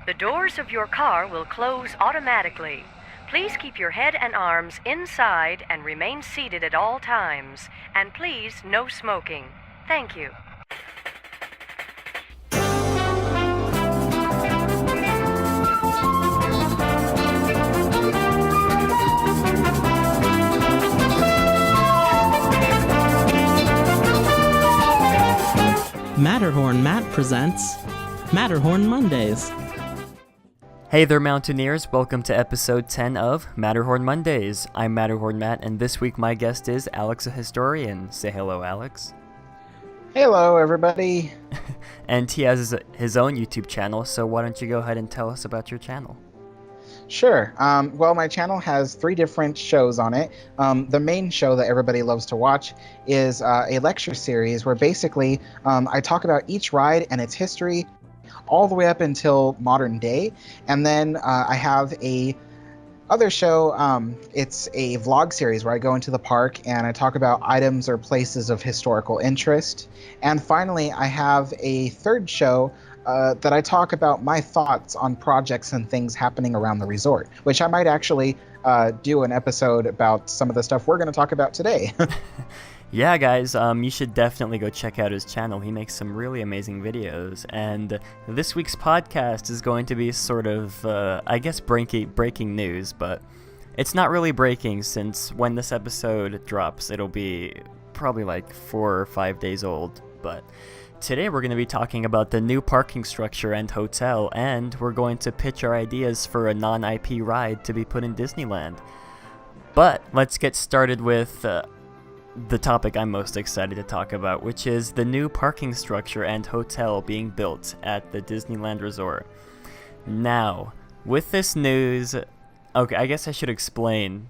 The doors of your car will close automatically. Please keep your head and arms inside and remain seated at all times. And please, no smoking. Thank you. Matterhorn Matt presents Matterhorn Mondays. Hey there, Mountaineers. Welcome to episode 10 of Matterhorn Mondays. I'm Matterhorn Matt, and this week my guest is Alex, a historian. Say hello, Alex. Hello, everybody. And he has his own YouTube channel, so why don't you go ahead and tell us about your channel? Sure. Well, my channel has 3 different shows on it. The main show that everybody loves to watch is a lecture series where basically I talk about each ride and its history all the way up until modern day. And then I have a other show. It's a vlog series where I go into the park and I talk about items or places of historical interest. And finally, I have a third show that I talk about my thoughts on projects and things happening around the resort, which I might actually do an episode about some of the stuff we're going to talk about today. Yeah, guys, you should definitely go check out his channel. He makes some really amazing videos. And this week's podcast is going to be sort of, I guess, breaking news, but it's not really breaking since when this episode drops, it'll be probably like 4 or 5 days old. But today we're going to be talking about the new parking structure and hotel, and we're going to pitch our ideas for a non-IP ride to be put in Disneyland. But let's get started with the topic I'm most excited to talk about, which is the new parking structure and hotel being built at the Disneyland Resort. Now, with this news, okay, I guess I should explain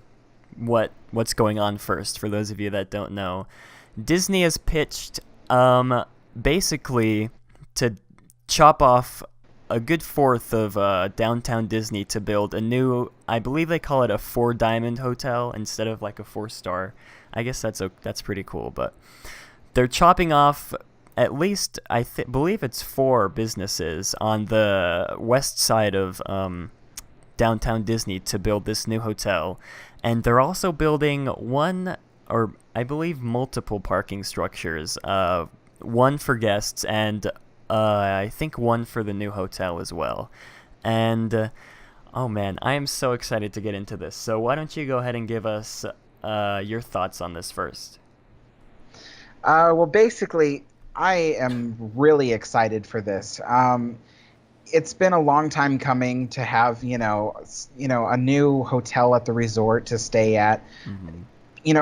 what's going on first for those of you that don't know. Disney has pitched basically to chop off a good fourth of downtown Disney to build a new, I believe they call it a 4-diamond hotel instead of like a 4-star. I guess that's pretty cool, but they're chopping off at least, believe it's 4 businesses on the west side of downtown Disney to build this new hotel. And they're also building one, or I believe multiple parking structures, one for guests and I think one for the new hotel as well. And oh man, I am so excited to get into this. So why don't you go ahead and give us your thoughts on this first? Well, basically, I am really excited for this. It's been a long time coming to have, a new hotel at the resort to stay at. Mm-hmm.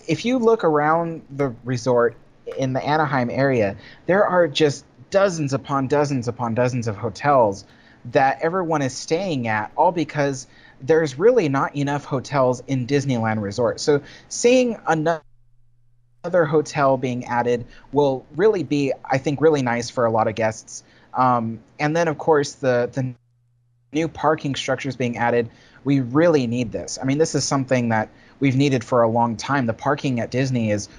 If you look around the resort in the Anaheim area, there are just dozens upon dozens upon dozens of hotels that everyone is staying at, all because there's really not enough hotels in Disneyland Resort. So seeing another hotel being added will really be, I think, really nice for a lot of guests. And then, of course, the new parking structures being added, we really need this. I mean, this is something that we've needed for a long time. The parking at Disney is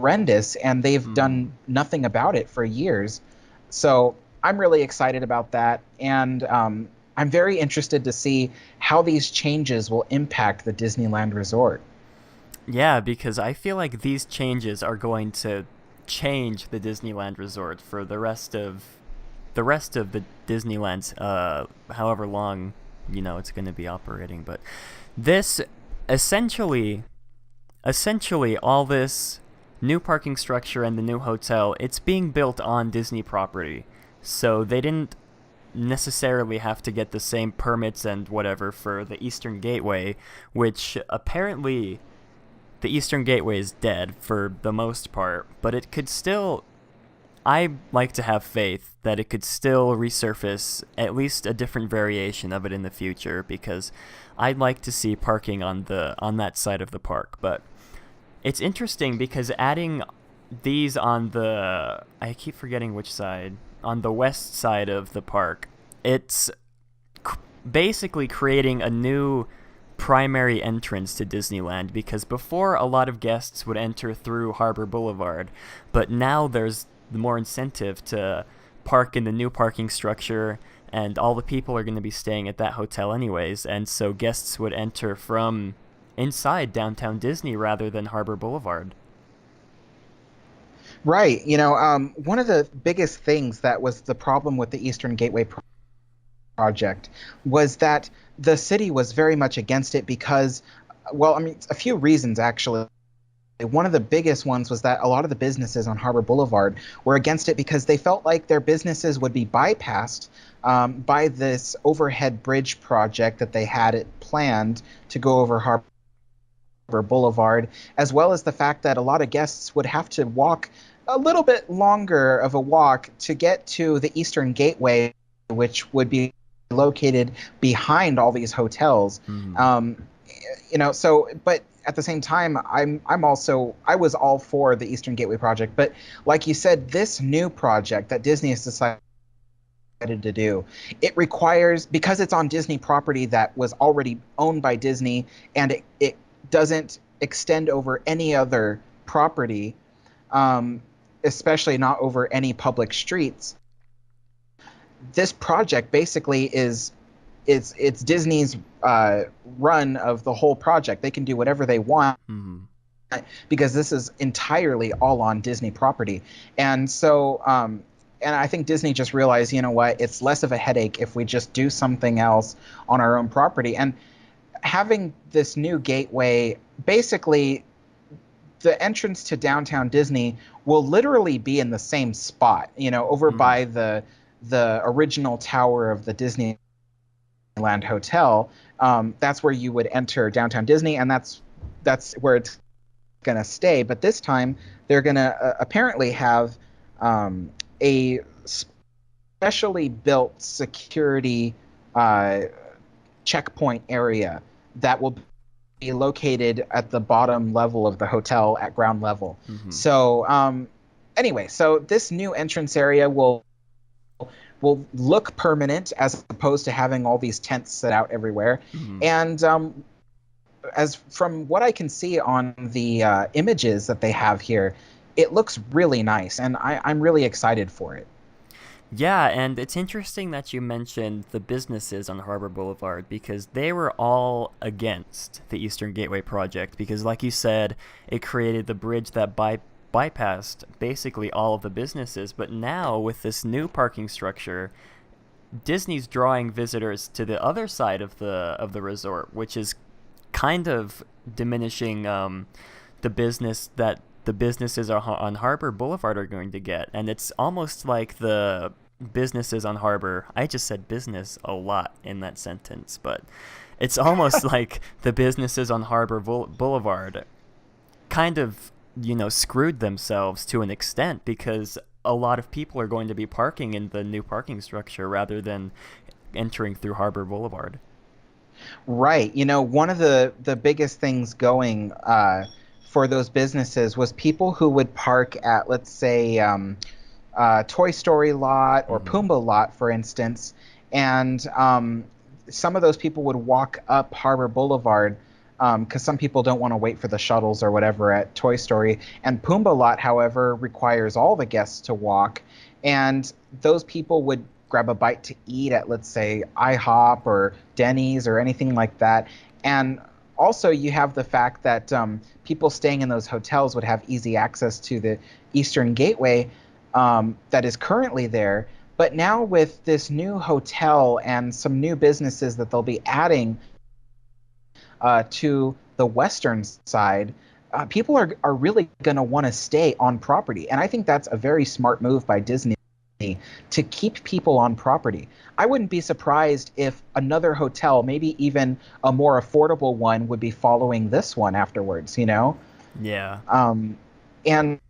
horrendous, and they've done nothing about it for years. So I'm really excited about that, and I'm very interested to see how these changes will impact the Disneyland Resort. Yeah, because I feel like these changes are going to change the Disneyland Resort for the rest of the Disneyland's however long it's going to be operating. But this essentially all this new parking structure and the new hotel, it's being built on Disney property. So they didn't necessarily have to get the same permits and whatever for the Eastern Gateway, which apparently the Eastern Gateway is dead for the most part, but it could still, I like to have faith that it could still resurface at least a different variation of it in the future, because I'd like to see parking on that side of the park. But it's interesting because adding these on I keep forgetting which side, on the west side of the park, it's basically creating a new primary entrance to Disneyland, because before a lot of guests would enter through Harbor Boulevard, but now there's more incentive to park in the new parking structure and all the people are going to be staying at that hotel anyways, and so guests would enter from inside downtown Disney rather than Harbor Boulevard. Right. One of the biggest things that was the problem with the Eastern Gateway project was that the city was very much against it because, well, I mean, a few reasons actually. One of the biggest ones was that a lot of the businesses on Harbor Boulevard were against it because they felt like their businesses would be bypassed by this overhead bridge project that they had it planned to go over Harbor Boulevard, as well as the fact that a lot of guests would have to walk a little bit longer of a walk to get to the Eastern Gateway, which would be located behind all these hotels. But at the same time, I was all for the Eastern Gateway project, but like you said, this new project that Disney has decided to do, it requires, because it's on Disney property that was already owned by Disney, and it doesn't extend over any other property, especially not over any public streets. This project basically is it's Disney's run of the whole project. They can do whatever they want because this is entirely all on Disney property. And so, and I think Disney just realized, you know what, it's less of a headache if we just do something else on our own property. And having this new gateway, basically, the entrance to downtown Disney will literally be in the same spot, over by the original tower of the Disneyland Hotel. That's where you would enter downtown Disney, and that's where it's going to stay. But this time, they're going to apparently have a specially built security checkpoint area that will be located at the bottom level of the hotel at ground level. So anyway, so this new entrance area will look permanent as opposed to having all these tents set out everywhere. And as from what I can see on the images that they have here, it looks really nice, and I'm really excited for it. Yeah, and it's interesting that you mentioned the businesses on Harbor Boulevard because they were all against the Eastern Gateway project because, like you said, it created the bridge that bypassed basically all of the businesses. But now, with this new parking structure, Disney's drawing visitors to the other side of the resort, which is kind of diminishing the business that the businesses on Harbor Boulevard are going to get. And it's almost like the businesses on Harbor, I just said business a lot in that sentence, but it's almost like the businesses on Harbor Boulevard kind of, screwed themselves to an extent because a lot of people are going to be parking in the new parking structure rather than entering through Harbor Boulevard. Right. One of the biggest things going for those businesses was people who would park at, let's say, Toy Story lot or Pumbaa lot, for instance, and some of those people would walk up Harbor Boulevard because some people don't want to wait for the shuttles or whatever at Toy Story. And Pumbaa lot, however, requires all the guests to walk, and those people would grab a bite to eat at, let's say, IHOP or Denny's or anything like that. And also, you have the fact that people staying in those hotels would have easy access to the Eastern Gateway that is currently there. But now with this new hotel and some new businesses that they'll be adding to the western side, people are really going to want to stay on property. And I think that's a very smart move by Disney to keep people on property. I wouldn't be surprised if another hotel, maybe even a more affordable one, would be following this one afterwards, Yeah. And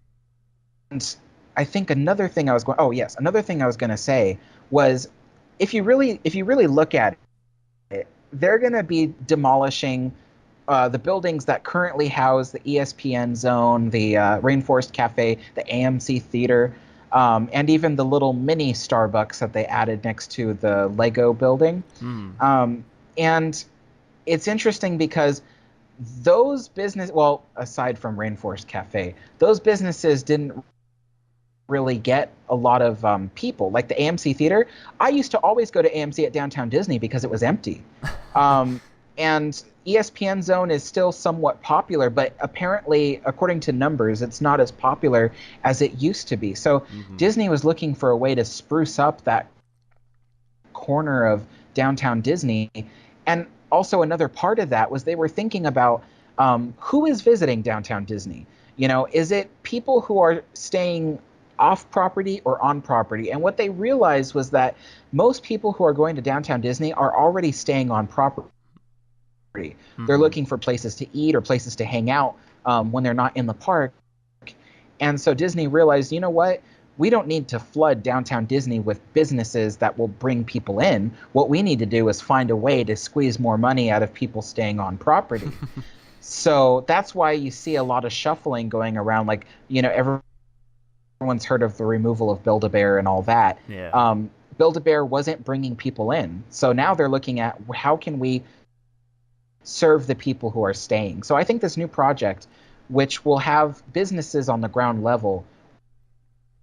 I think another thing I was going to say was if you really look at it, they're going to be demolishing the buildings that currently house the ESPN Zone, the Rainforest Cafe, the AMC Theater, and even the little mini Starbucks that they added next to the Lego building. And it's interesting because those aside from Rainforest Cafe, those businesses didn't really get a lot of people. Like the AMC theater, I used to always go to AMC at Downtown Disney because it was empty. Um, and ESPN Zone is still somewhat popular, but apparently, according to numbers, it's not as popular as it used to be. So Disney was looking for a way to spruce up that corner of Downtown Disney. And also another part of that was they were thinking about who is visiting Downtown Disney. Is it people who are staying off property or on property? And what they realized was that most people who are going to Downtown Disney are already staying on property. They're looking for places to eat or places to hang out when they're not in the park. And so Disney realized, you know what? We don't need to flood Downtown Disney with businesses that will bring people in. What we need to do is find a way to squeeze more money out of people staying on property. So that's why you see a lot of shuffling going around. Like, everyone's heard of the removal of Build-A-Bear and all that. Yeah. Build-A-Bear wasn't bringing people in. So now they're looking at how can we serve the people who are staying. So I think this new project, which will have businesses on the ground level,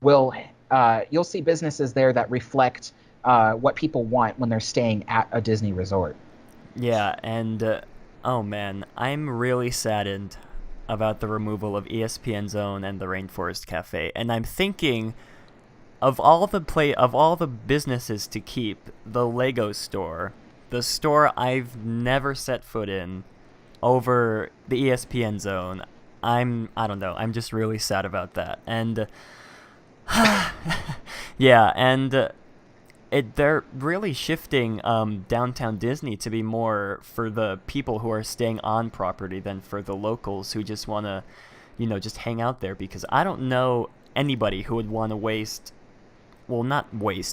you'll see businesses there that reflect what people want when they're staying at a Disney resort. Yeah, and oh man, I'm really saddened about the removal of ESPN Zone and the Rainforest Cafe, and I'm thinking of all the businesses to keep, the Lego store, the store I've never set foot in, over the ESPN Zone. I don't know, I'm just really sad about that. And yeah, and they're really shifting Downtown Disney to be more for the people who are staying on property than for the locals who just want to, just hang out there, because I don't know anybody who would want to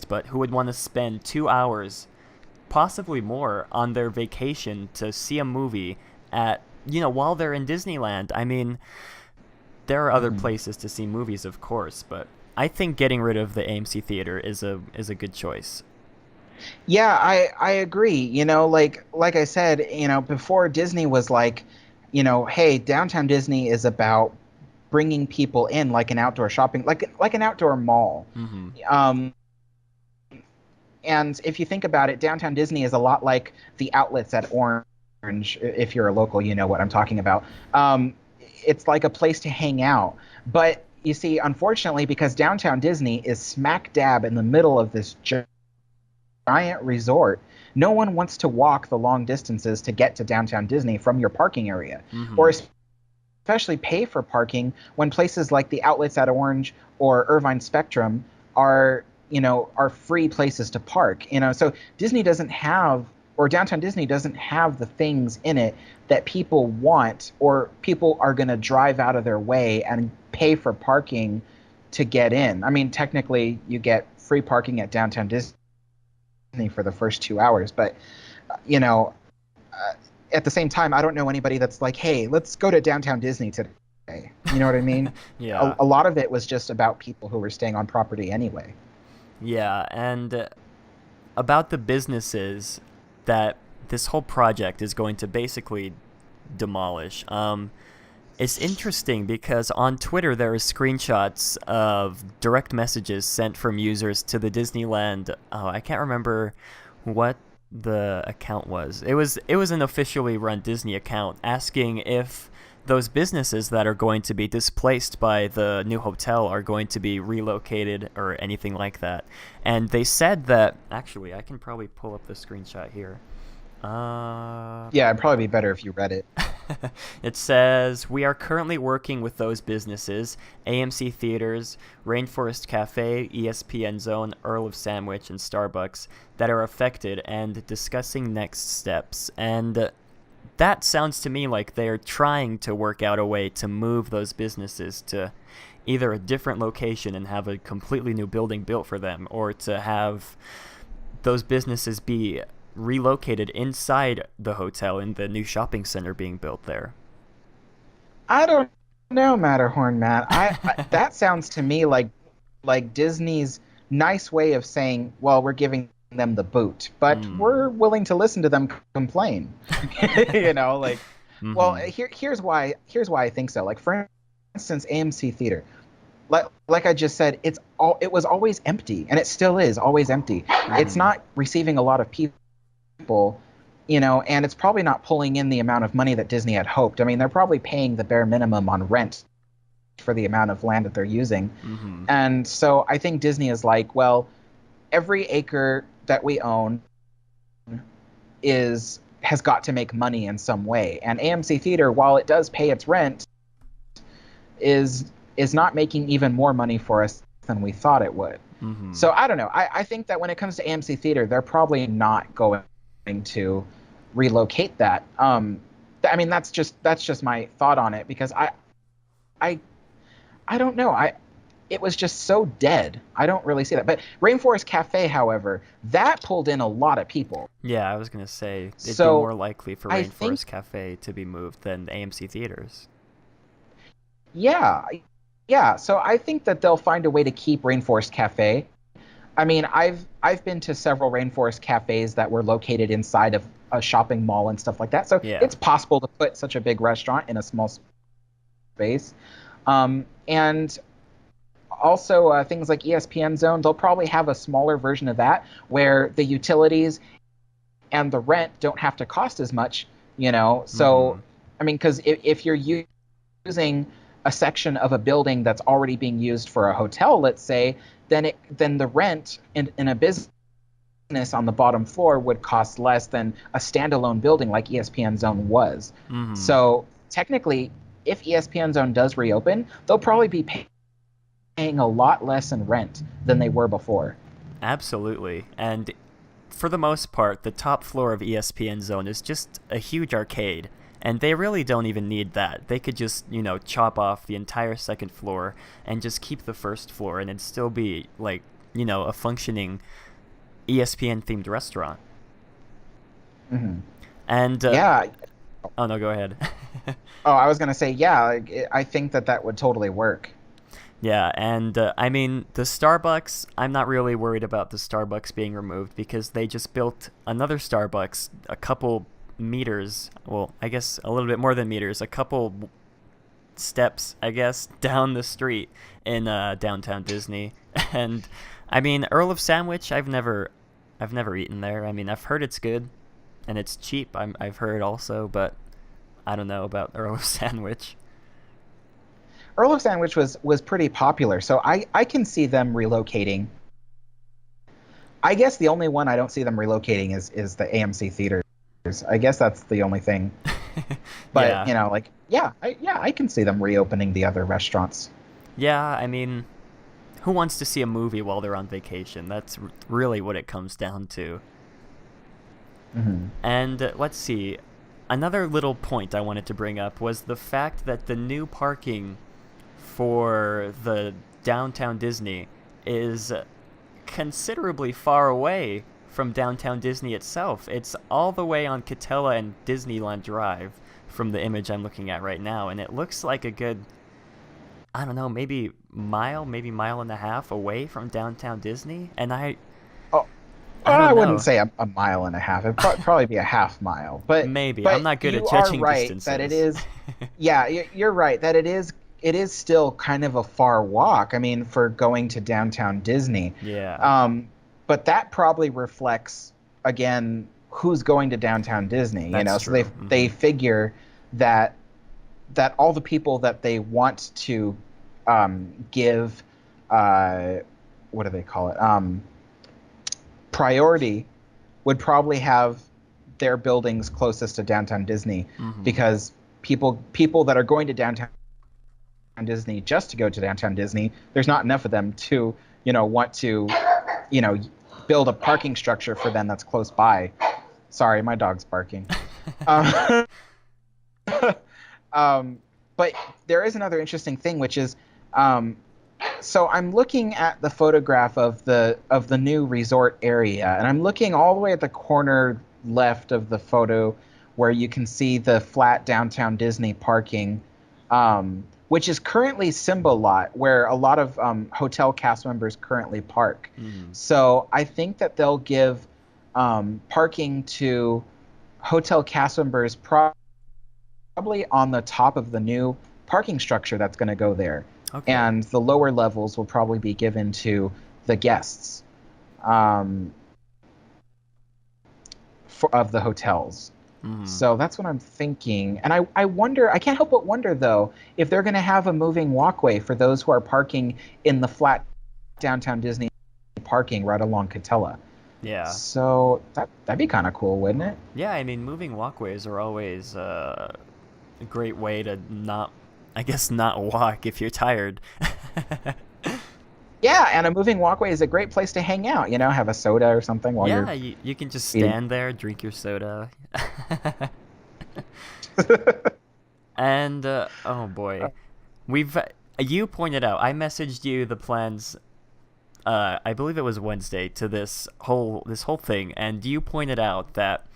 but who would want to spend 2 hours, possibly more, on their vacation to see a movie while they're in Disneyland. I mean, there are other places to see movies, of course, but I think getting rid of the AMC theater is a good choice. Yeah, I agree. Like I said, before, Disney was like, hey, Downtown Disney is about bringing people in, like an outdoor shopping, like an outdoor mall. And if you think about it, Downtown Disney is a lot like the outlets at Orange. If you're a local, you know what I'm talking about. It's like a place to hang out. But you see, unfortunately, because Downtown Disney is smack dab in the middle of this giant resort, no one wants to walk the long distances to get to Downtown Disney from your parking area, or especially pay for parking when places like the outlets at Orange or Irvine Spectrum are free places to park. So Disney doesn't have, or Downtown Disney doesn't have the things in it that people want, or people are going to drive out of their way and pay for parking to get in. I mean, technically, you get free parking at Downtown Disney for the first 2 hours, but at the same time, I don't know anybody that's like, hey, let's go to Downtown Disney today. You know what I mean? Yeah. A lot of it was just about people who were staying on property anyway. Yeah, and about the businesses that this whole project is going to basically demolish. It's interesting because on Twitter there are screenshots of direct messages sent from users to the Disneyland. Oh, I can't remember what the account was. It was an officially run Disney account asking if those businesses that are going to be displaced by the new hotel are going to be relocated or anything like that. And they said that, actually, I can probably pull up the screenshot here. Yeah, it'd probably be better if you read it. It says, we are currently working with those businesses, AMC Theaters, Rainforest Cafe, ESPN Zone, Earl of Sandwich, and Starbucks, that are affected and discussing next steps. And that sounds to me like they're trying to work out a way to move those businesses to either a different location and have a completely new building built for them, or to have those businesses be relocated inside the hotel in the new shopping center being built there. I don't know, Matterhorn Matt. I that sounds to me like Disney's nice way of saying, well, we're giving them the boot, but we're willing to listen to them complain. Well, here's why I think so. Like, for instance, AMC Theater. like I just said, it was always empty, and it still is always empty. It's not receiving a lot of people, and it's probably not pulling in the amount of money that Disney had hoped. I mean, they're probably paying the bare minimum on rent for the amount of land that they're using. And so I think Disney is like, well, every acre that we own has got to make money in some way. And AMC Theater, while it does pay its rent, is not making even more money for us than we thought it would. So I don't know. I think that when it comes to AMC Theater, they're probably not going to relocate that. I mean, that's just my thought on it, because I don't know. It was just so dead. I don't really see that. But Rainforest Cafe, however, that pulled in a lot of people. Yeah, I was going to say it'd So, be more likely for I Rainforest think- Cafe to be moved than AMC Theaters. Yeah. So I think that they'll find a way to keep Rainforest Cafe. I mean, I've been to several Rainforest Cafes that were located inside of a shopping mall and stuff like that. So Yeah. it's possible to put such a big restaurant in a small space. And also things like ESPN Zone, they'll probably have a smaller version of that where the utilities and the rent don't have to cost as much, So, I mean, because if you're using a section of a building that's already being used for a hotel, let's say, then the rent in a business on the bottom floor would cost less than a standalone building like ESPN Zone was. So technically, if ESPN Zone does reopen, they'll probably be paying a lot less in rent than they were before. Absolutely. And for the most part, the top floor of ESPN Zone is just a huge arcade. And they really don't even need that. They could just, chop off the entire second floor and just keep the first floor, and it'd still be like, a functioning ESPN-themed restaurant. And Yeah. Oh no, go ahead. Oh, I was gonna say, yeah. I think that would totally work. Yeah, and I mean, the Starbucks, I'm not really worried about the Starbucks being removed, because they just built another Starbucks a couple meters, well, I guess a little bit more than meters, a couple steps, I guess, down the street in downtown Disney. And I mean, Earl of Sandwich, I've never eaten there. I mean, I've heard it's good and it's cheap. I've heard also, but I don't know about Earl of Sandwich. Earl of Sandwich was pretty popular, so I can see them relocating. I guess the only one I don't see them relocating is the AMC Theaters. I guess that's the only thing. But Yeah. I can see them reopening the other restaurants. Yeah, I mean, who wants to see a movie while they're on vacation? That's really what it comes down to. And let's see, another little point I wanted to bring up was the fact that the new parking for the downtown Disney is considerably far away from downtown Disney itself. It's all the way on Catella and Disneyland Drive from the image I'm looking at right now, and it looks like a good, I don't know, maybe mile and a half away from downtown Disney. And I I wouldn't say a mile and a half. It'd probably be a half mile. But maybe. but I'm not good you at judging are right distances. that it is. Yeah, you're right that it is. It is still kind of a far walk. I mean, for going to downtown Disney. Yeah. But that probably reflects, again, who's going to downtown Disney. That's So true. they figure that all the people that they want to give what do they call it? Priority would probably have their buildings closest to downtown Disney, because people that are going to downtown Disney just to go to downtown Disney, there's not enough of them to want to build a parking structure for them that's close by. Sorry, my dog's barking. But there is another interesting thing, which is, so I'm looking at the photograph of the new resort area, and I'm looking all the way at the corner left of the photo where you can see the flat downtown Disney parking, which is currently Simba Lot, where a lot of hotel cast members currently park. So I think that they'll give parking to hotel cast members probably on the top of the new parking structure that's going to go there. Okay. and the lower levels will probably be given to the guests um, of the hotels. Mm-hmm. So that's what I'm thinking. And I wonder, I can't help but wonder, though, if they're going to have a moving walkway for those who are parking in the flat downtown Disney parking right along Catella. Yeah. So that'd be kind of cool, wouldn't it? Yeah, I mean, moving walkways are always a great way to not, I guess, not walk if you're tired. Yeah, and a moving walkway is a great place to hang out, have a soda or something while you're Yeah, you can just eating. stand there, drink your soda. And oh boy, we've you pointed out. I messaged you the plans. I believe it was Wednesday to this whole thing, and you pointed out that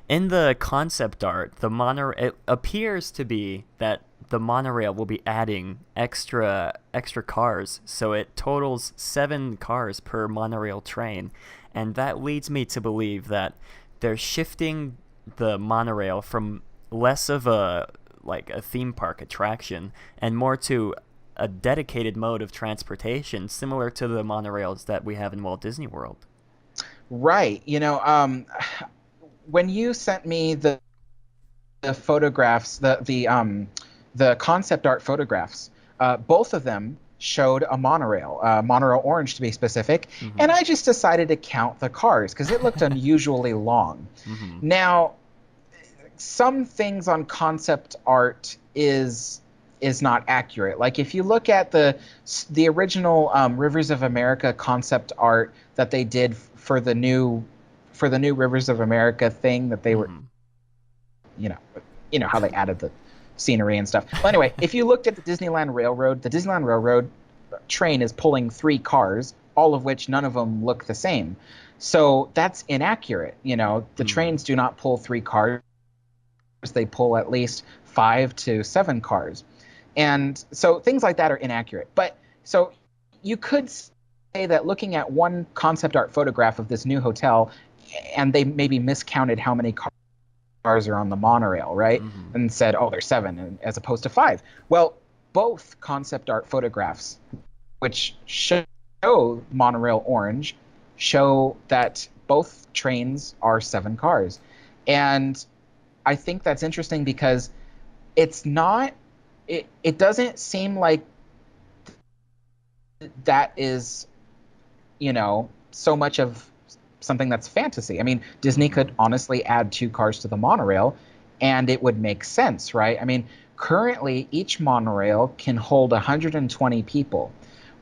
in the concept art, it appears to be that the monorail will be adding extra cars, so it totals 7 cars per monorail train, and that leads me to believe that they're shifting the monorail from less of a theme park attraction and more to a dedicated mode of transportation, similar to the monorails that we have in Walt Disney World. Right. When you sent me the photographs, the concept art photographs, both of them showed a monorail, monorail orange to be specific, Mm-hmm. and I just decided to count the cars because it looked unusually long. Mm-hmm. Now, some things on concept art is not accurate. Like if you look at the original Rivers of America concept art that they did for the new Rivers of America thing that they were, Mm-hmm. you know, how they added the scenery and stuff. Well, anyway, if you looked at the Disneyland Railroad train is pulling 3 cars, all of which none of them look the same. So that's inaccurate. The Mm-hmm. trains do not pull 3 cars; they pull at least 5 to 7 cars. And so things like that are inaccurate. But so you could say that looking at one concept art photograph of this new hotel, and they maybe miscounted how many cars are on the monorail, right? Mm-hmm. And said, oh, there's 7 as opposed to 5. Well, both concept art photographs, which show monorail orange, show that both trains are 7 cars. And I think that's interesting because it's not it doesn't seem like that is, so much of something that's fantasy. I mean, Disney Mm-hmm. could honestly add 2 cars to the monorail and it would make sense, right? I mean, currently each monorail can hold 120 people,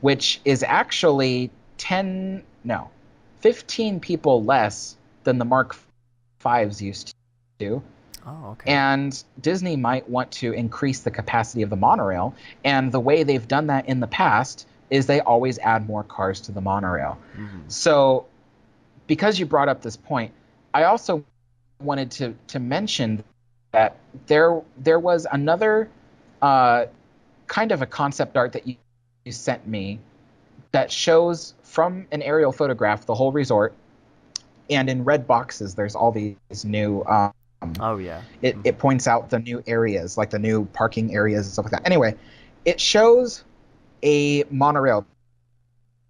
which is actually 10, no, 15 people less than the Mark Fives used to. Oh, okay. And Disney might want to increase the capacity of the monorail. And the way they've done that in the past is they always add more cars to the monorail. Mm-hmm. So, because you brought up this point, I also wanted to mention that there was another kind of a concept art that you sent me that shows from an aerial photograph the whole resort, and in red boxes there's all these new Oh yeah. it points out the new areas, like the new parking areas and stuff like that. Anyway, it shows a monorail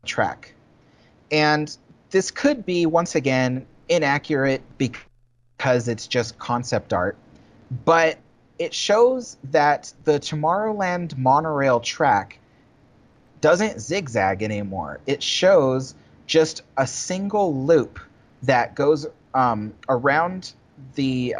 track. And this could be, once again, inaccurate because it's just concept art. But it shows that the Tomorrowland monorail track doesn't zigzag anymore. It shows just a single loop that goes around the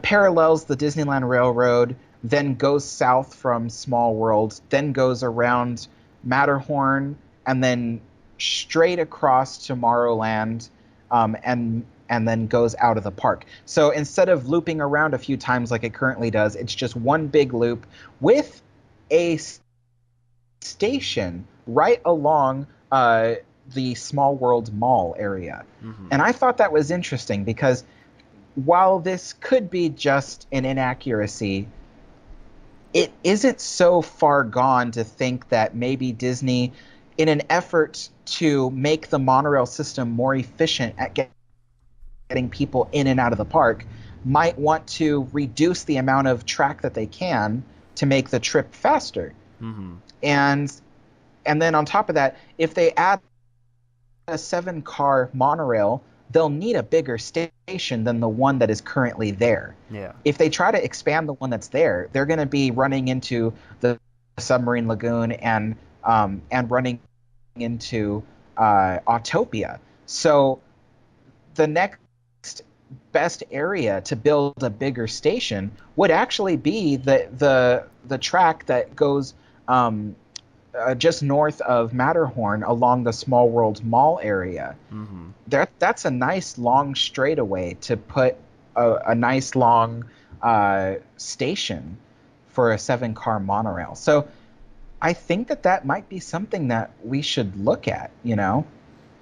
parallels the Disneyland Railroad, then goes south from Small World, then goes around Matterhorn, and then straight across Tomorrowland, and then goes out of the park. So instead of looping around a few times like it currently does, it's just one big loop with a station right along the Small World Mall area. Mm-hmm. And I thought that was interesting because while this could be just an inaccuracy, it isn't so far gone to think that maybe Disney, in an effort to make the monorail system more efficient at getting people in and out of the park, might want to reduce the amount of track that they can to make the trip faster. Mm-hmm. And then on top of that, if they add a 7-car monorail, they'll need a bigger station than the one that is currently there. Yeah. If they try to expand the one that's there, they're going to be running into the submarine lagoon and running into Autopia. So the next best area to build a bigger station would actually be the track that goes just north of Matterhorn along the Small World Mall area. Mm-hmm. That's a nice long straightaway to put a nice long station for a 7-car monorail. So I think that might be something that we should look at, you know?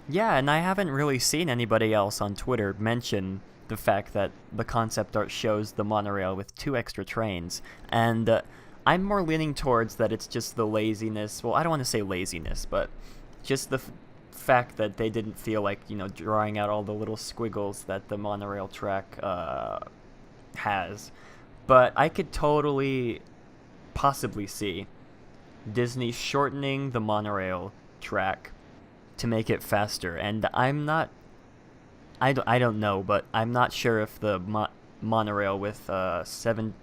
Yeah, and I haven't really seen anybody else on Twitter mention the fact that the concept art shows the monorail with 2 extra trains. And I'm more leaning towards that it's just the laziness. Well, I don't want to say laziness, but just the fact that they didn't feel like, drawing out all the little squiggles that the monorail track has. But I could totally possibly see Disney shortening the monorail track to make it faster. And I don't know, but I'm not sure if the monorail with 7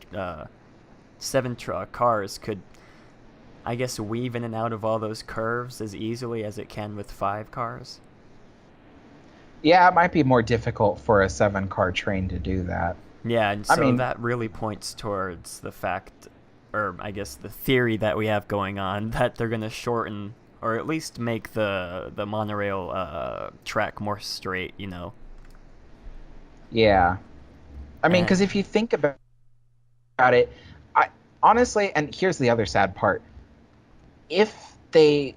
cars could, I guess, weave in and out of all those curves as easily as it can with 5 cars. Yeah, it might be more difficult for a 7-car train to do that. Yeah, and so I mean, that really points towards the fact, or I guess the theory that we have going on, that they're going to shorten, or at least make the monorail track more straight, Yeah. I mean, because if you think about it, honestly, and here's the other sad part. If they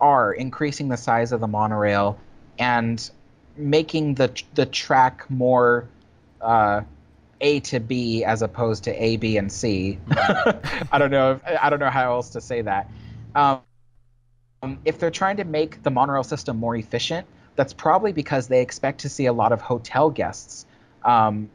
are increasing the size of the monorail and making the track more A to B as opposed to A, B, and C, I don't know how else to say that. If they're trying to make the monorail system more efficient, that's probably because they expect to see a lot of hotel guests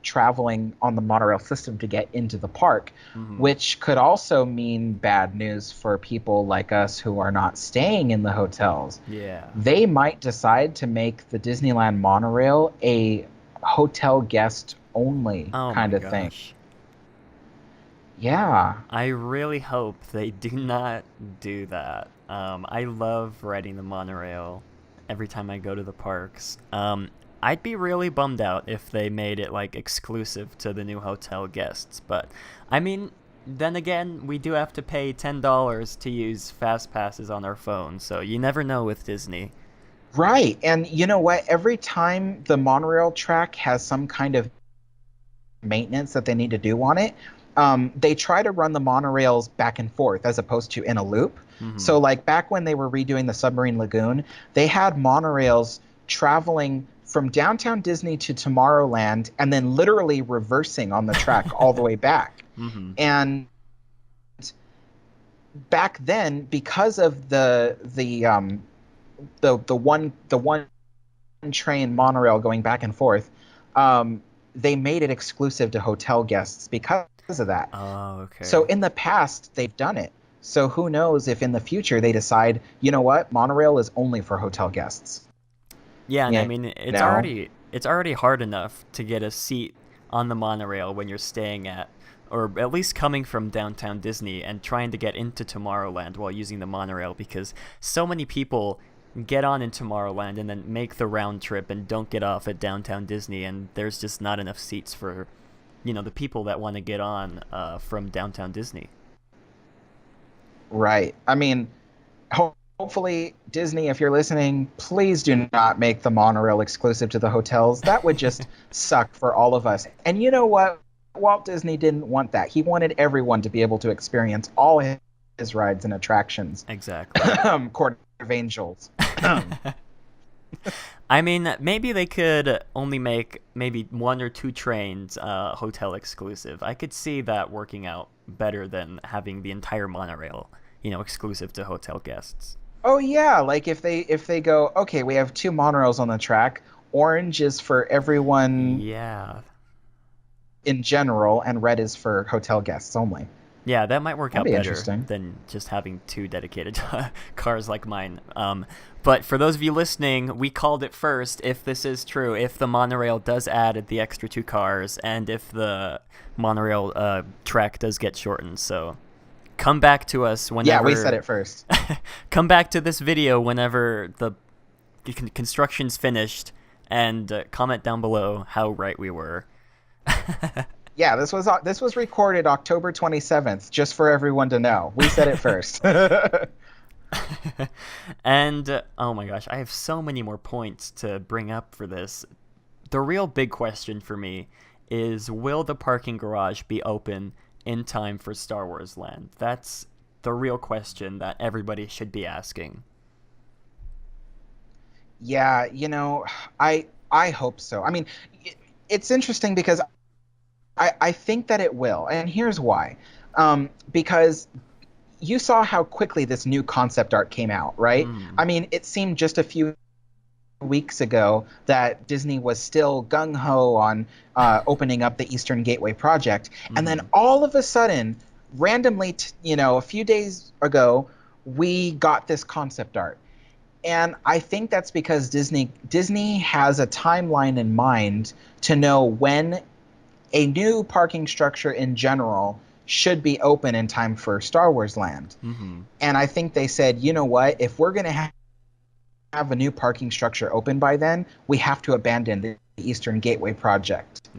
traveling on the monorail system to get into the park, which could also mean bad news for people like us who are not staying in the hotels. Yeah. They might decide to make the Disneyland monorail a hotel guest only kind of thing. Yeah. I really hope they do not do that. I love riding the monorail every time I go to the parks. I'd be really bummed out if they made it exclusive to the new hotel guests, but I mean, then again, we do have to pay $10 to use fast passes on our phone, so you never know with Disney. Right, and you know what? Every time the monorail track has some kind of maintenance that they need to do on it, they try to run the monorails back and forth as opposed to in a loop. So back when they were redoing the Submarine Lagoon, they had monorails traveling from downtown Disney to Tomorrowland and then literally reversing on the track all the way back. And back then, because of the one train monorail going back and forth, they made it exclusive to hotel guests because of that. Oh, okay. So in the past, they've done it. So who knows if in the future they decide, you know what, monorail is only for hotel guests. Yeah, and I mean, it's already hard enough to get a seat on the monorail when you're staying at, or at least coming from downtown Disney and trying to get into Tomorrowland while using the monorail, because so many people get on in Tomorrowland and then make the round trip and don't get off at downtown Disney, and there's just not enough seats for, the people that want to get on from downtown Disney. Right. I mean, hopefully, Disney, if you're listening, please do not make the monorail exclusive to the hotels. That would just suck for all of us. And you know what? Walt Disney didn't want that. He wanted everyone to be able to experience all his rides and attractions. Exactly. Court of Angels. I mean, maybe they could only make maybe 1 or 2 trains hotel exclusive. I could see that working out better than having the entire monorail, exclusive to hotel guests. Oh yeah, if they go, okay, we have 2 monorails on the track. Orange is for everyone. Yeah. In general, and red is for hotel guests only. Yeah, that might work That'd out be better interesting. than just having two dedicated cars like mine. But for those of you listening, we called it first. If this is true, if the monorail does add the extra two cars, and if the monorail track does get shortened, so come back to us whenever. Yeah, we said it first. Come back to this video whenever the construction's finished, and comment down below how right we were. Yeah, this was recorded October 27th, just for everyone to know. We said it first. And oh my gosh, I have so many more points to bring up for this. The real big question for me is, will the parking garage be open in time for Star Wars Land? That's the real question that everybody should be asking. Yeah, I hope so. I mean, it's interesting because I think that it will, and here's why. Because you saw how quickly this new concept art came out, right? I mean, it seemed just a few weeks ago that Disney was still gung-ho on opening up the Eastern Gateway project, and then all of a sudden, randomly, a few days ago, we got this concept art. And I think that's because Disney has a timeline in mind to know when a new parking structure in general should be open in time for Star Wars Land. And I think they said, you know what, if we're going to have a new parking structure open by then, we have to abandon the Eastern Gateway project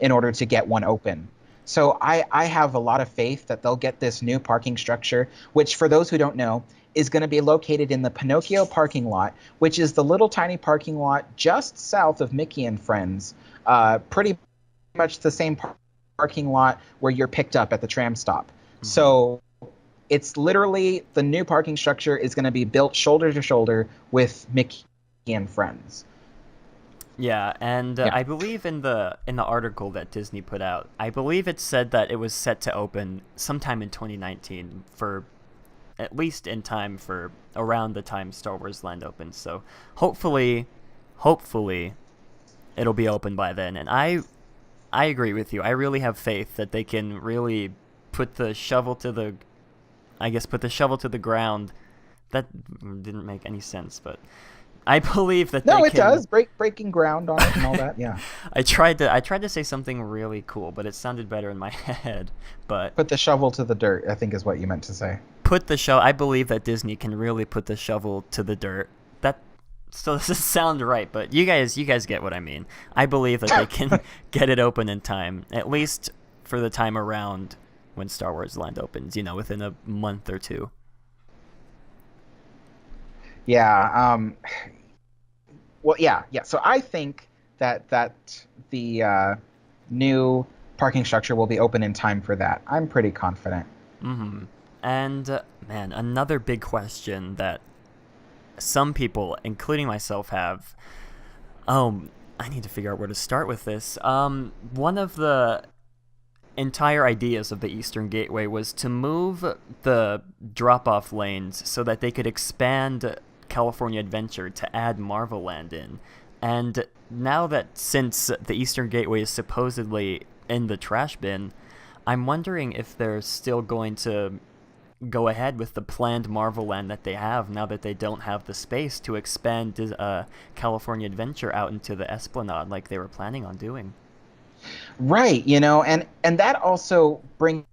in order to get one open. So I have a lot of faith that they'll get this new parking structure, which, for those who don't know, is going to be located in the Pinocchio parking lot, which is the little tiny parking lot just south of Mickey and Friends. Pretty much the same parking lot where you're picked up at the tram stop. So it's literally, the new parking structure is going to be built shoulder to shoulder with Mickey and Friends. Yeah, and I believe in the article that Disney put out, I believe it said that it was set to open sometime in 2019, for at least in time for around the time Star Wars Land opens. So hopefully it'll be open by then. And I agree with you. I really have faith that they can really put the shovel to the ground. That didn't make any sense, but I believe that No, they it can... does. Breaking ground on it and all that, yeah. I tried to say something really cool, but it sounded better in my head. But Put the shovel to the dirt, I think, is what you meant to say. I believe that Disney can really put the shovel to the dirt. That still doesn't sound right, but you guys get what I mean. I believe that they can get it open in time, at least for the time around when Star Wars Land opens, within a month or two. Yeah. Well, yeah. So I think that the new parking structure will be open in time for that. I'm pretty confident. And, man, another big question that some people, including myself, have... I need to figure out where to start with this. One of the entire ideas of the Eastern Gateway was to move the drop-off lanes so that they could expand California Adventure to add Marvel Land in. And now that, since the Eastern Gateway is supposedly in the trash bin, I'm wondering if they're still going to go ahead with the planned Marvel Land that they have, now that they don't have the space to expand California Adventure out into the Esplanade like they were planning on doing. Right, and that also brings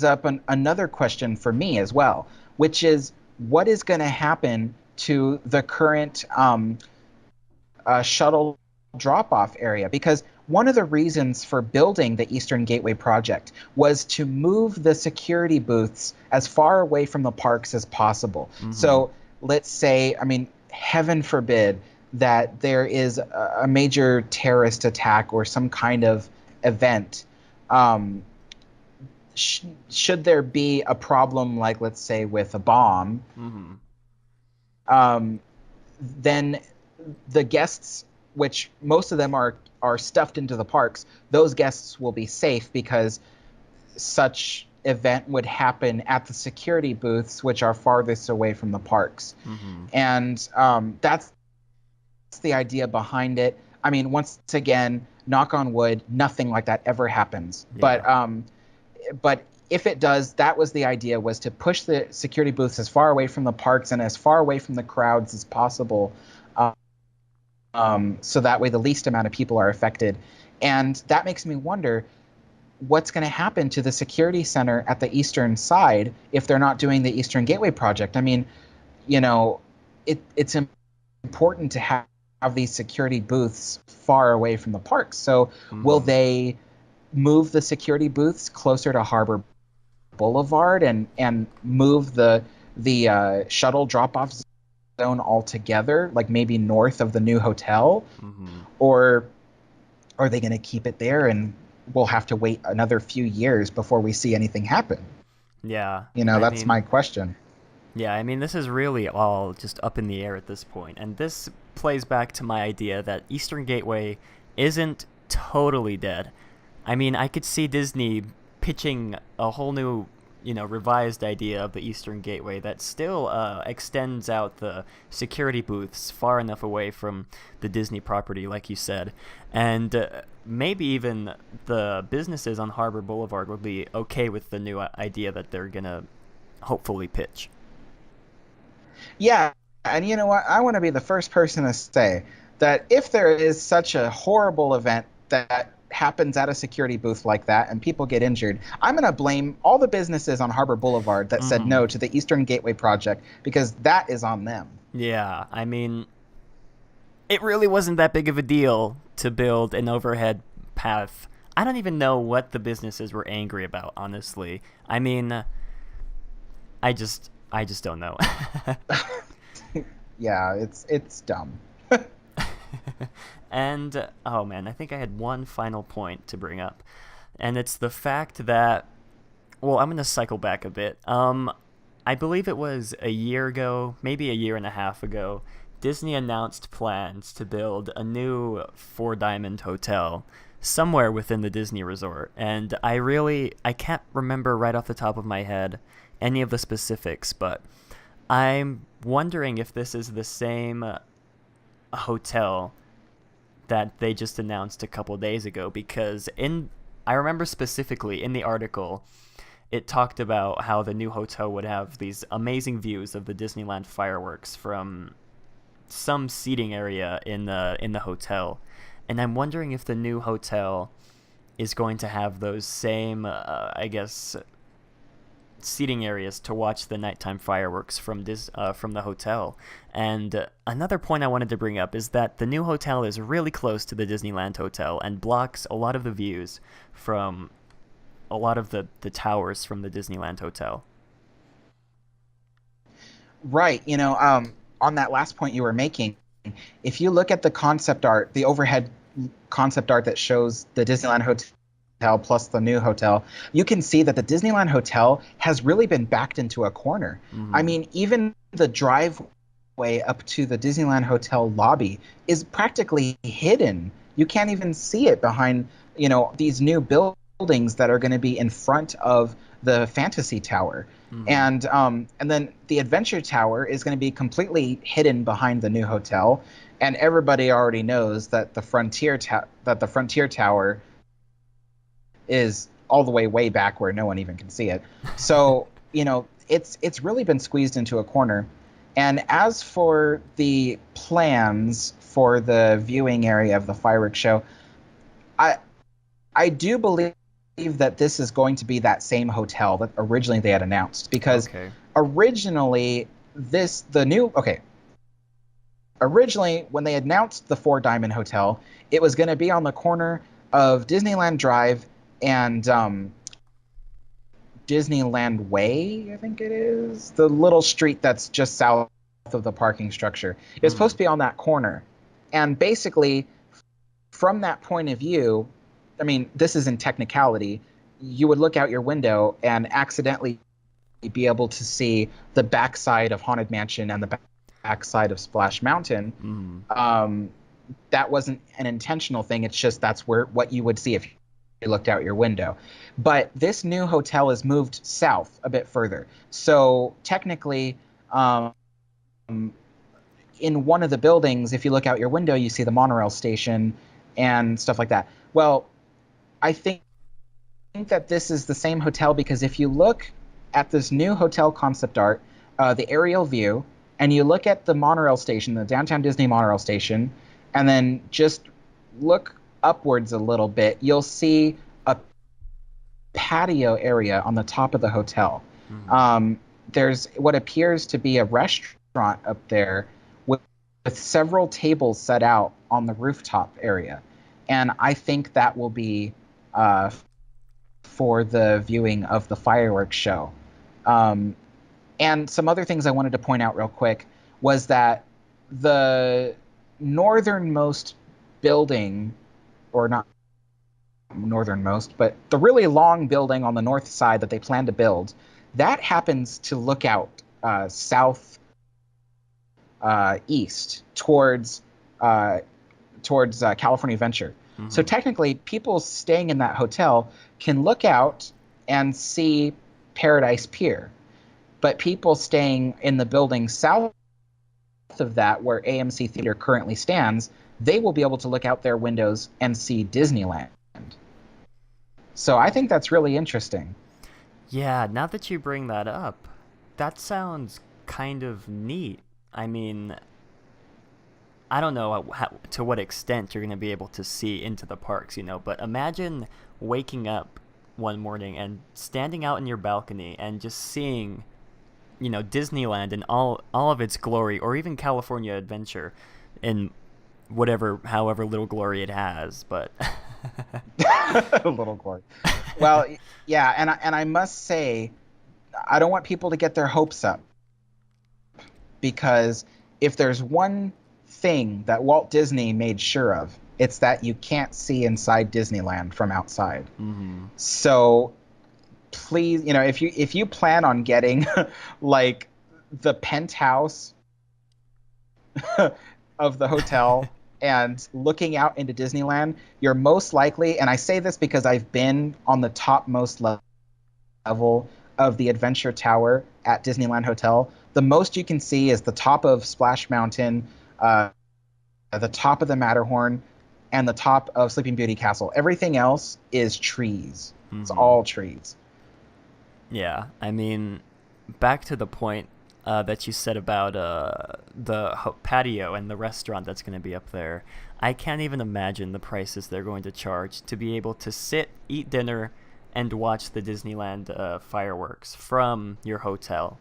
up another question for me as well, which is, what is going to happen to the current shuttle drop-off area? Because one of the reasons for building the Eastern Gateway project was to move the security booths as far away from the parks as possible. So let's say, heaven forbid, that there is a major terrorist attack or some kind of event. Should there be a problem, like, let's say, with a bomb, then the guests, which most of them are stuffed into the parks, those guests will be safe because such event would happen at the security booths, which are farthest away from the parks. And that's the idea behind it. Once again, knock on wood, nothing like that ever happens. Yeah. But if it does, that was the idea, was to push the security booths as far away from the parks and as far away from the crowds as possible, so that way the least amount of people are affected. And that makes me wonder what's going to happen to the security center at the eastern side if they're not doing the Eastern Gateway project. I mean, it's important to have these security booths far away from the parks. So will they move the security booths closer to Harbor Boulevard and move the shuttle drop-off zone altogether, like maybe north of the new hotel? Or are they going to keep it there and we'll have to wait another few years before we see anything happen? Yeah. That's my question. Yeah, I mean, this is really all just up in the air at this point. And this plays back to my idea that Eastern Gateway isn't totally dead. I mean, I could see Disney pitching a whole new, revised idea of the Eastern Gateway that still extends out the security booths far enough away from the Disney property, like you said. And maybe even the businesses on Harbor Boulevard would be okay with the new idea that they're going to hopefully pitch. Yeah, and you know what? I want to be the first person to say that if there is such a horrible event that happens at a security booth like that and people get injured, I'm going to blame all the businesses on Harbor Boulevard that said no to the Eastern Gateway project, because that is on them. Yeah, I mean, it really wasn't that big of a deal to build an overhead path. I don't even know what the businesses were angry about, honestly. I mean, I just don't know. Yeah, it's dumb. And, oh man, I think I had one final point to bring up. And it's the fact that, well, I'm going to cycle back a bit. I believe it was a year ago, maybe a year and a half ago, Disney announced plans to build a new four-diamond hotel somewhere within the Disney resort. And I can't remember right off the top of my head any of the specifics, but I'm wondering if this is the same hotel that they just announced a couple days ago, because I remember specifically in the article it talked about how the new hotel would have these amazing views of the Disneyland fireworks from some seating area in the hotel. And I'm wondering if the new hotel is going to have those same I guess seating areas to watch the nighttime fireworks from the hotel. And another point I wanted to bring up is that the new hotel is really close to the Disneyland Hotel and blocks a lot of the views from a lot of the towers from the Disneyland Hotel. Right. On that last point you were making, if you look at the concept art, the overhead concept art that shows the Disneyland Hotel plus the new hotel, you can see that the Disneyland Hotel has really been backed into a corner. I mean, even the driveway up to the Disneyland Hotel lobby is practically hidden. You can't even see it behind, these new buildings that are going to be in front of the Fantasy Tower. And then the Adventure Tower is going to be completely hidden behind the new hotel. And everybody already knows that the Frontier Tower is all the way back where no one even can see it. So, it's really been squeezed into a corner. And as for the plans for the viewing area of the fireworks show, I do believe that this is going to be that same hotel that originally they had announced, because originally when they announced the Four Diamond Hotel, it was going to be on the corner of Disneyland Drive and Disneyland Way, I think it is, the little street that's just south of the parking structure. It was supposed to be on that corner. And basically, from that point of view, I mean, this is in technicality, you would look out your window and accidentally be able to see the backside of Haunted Mansion and the backside of Splash Mountain. That wasn't an intentional thing. It's just that's what you would see if you looked out your window. But this new hotel is moved south a bit further. So technically, in one of the buildings, if you look out your window, you see the monorail station and stuff like that. Well, I think that this is the same hotel because if you look at this new hotel concept art, the aerial view, and you look at the monorail station, the downtown Disney monorail station, and then just look upwards a little bit, you'll see a patio area on the top of the hotel. There's what appears to be a restaurant up there with several tables set out on the rooftop area. And I think that will be for the viewing of the fireworks show. And some other things I wanted to point out real quick was that the northernmost building, or not northernmost, but the really long building on the north side that they plan to build, that happens to look out south east towards California Adventure. So technically, people staying in that hotel can look out and see Paradise Pier. But people staying in the building south of that, where AMC Theater currently stands, they will be able to look out their windows and see Disneyland. So I think that's really interesting. Yeah, now that you bring that up, that sounds kind of neat. I mean, I don't know to what extent you're going to be able to see into the parks, but imagine waking up one morning and standing out in your balcony and just seeing, Disneyland in all of its glory, or even California Adventure in however little glory it has, but a little glory. Well, yeah, and I must say, I don't want people to get their hopes up, because if there's one thing that Walt Disney made sure of, it's that you can't see inside Disneyland from outside. So please, if you plan on getting like the penthouse of the hotel and looking out into Disneyland, you're most likely, and I say this because I've been on the topmost level of the Adventure Tower at Disneyland Hotel, the most you can see is the top of Splash Mountain, the top of the Matterhorn, and the top of Sleeping Beauty Castle. Everything else is trees. It's all trees. Yeah, I mean, back to the point that you said about patio and the restaurant that's going to be up there. I can't even imagine the prices they're going to charge to be able to sit, eat dinner, and watch the Disneyland fireworks from your hotel.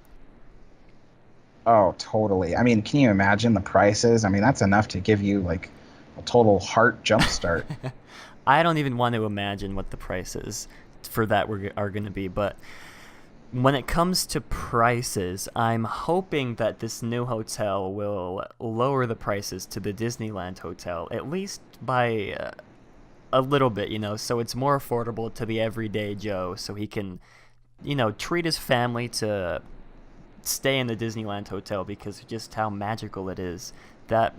Oh, totally. I mean, can you imagine the prices? I mean, that's enough to give you like a total heart jumpstart. I don't even want to imagine what the prices for that are going to be, but when it comes to prices, I'm hoping that this new hotel will lower the prices to the Disneyland hotel, at least by a little bit, so it's more affordable to the everyday Joe, so he can, treat his family to stay in the Disneyland hotel because of just how magical it is. That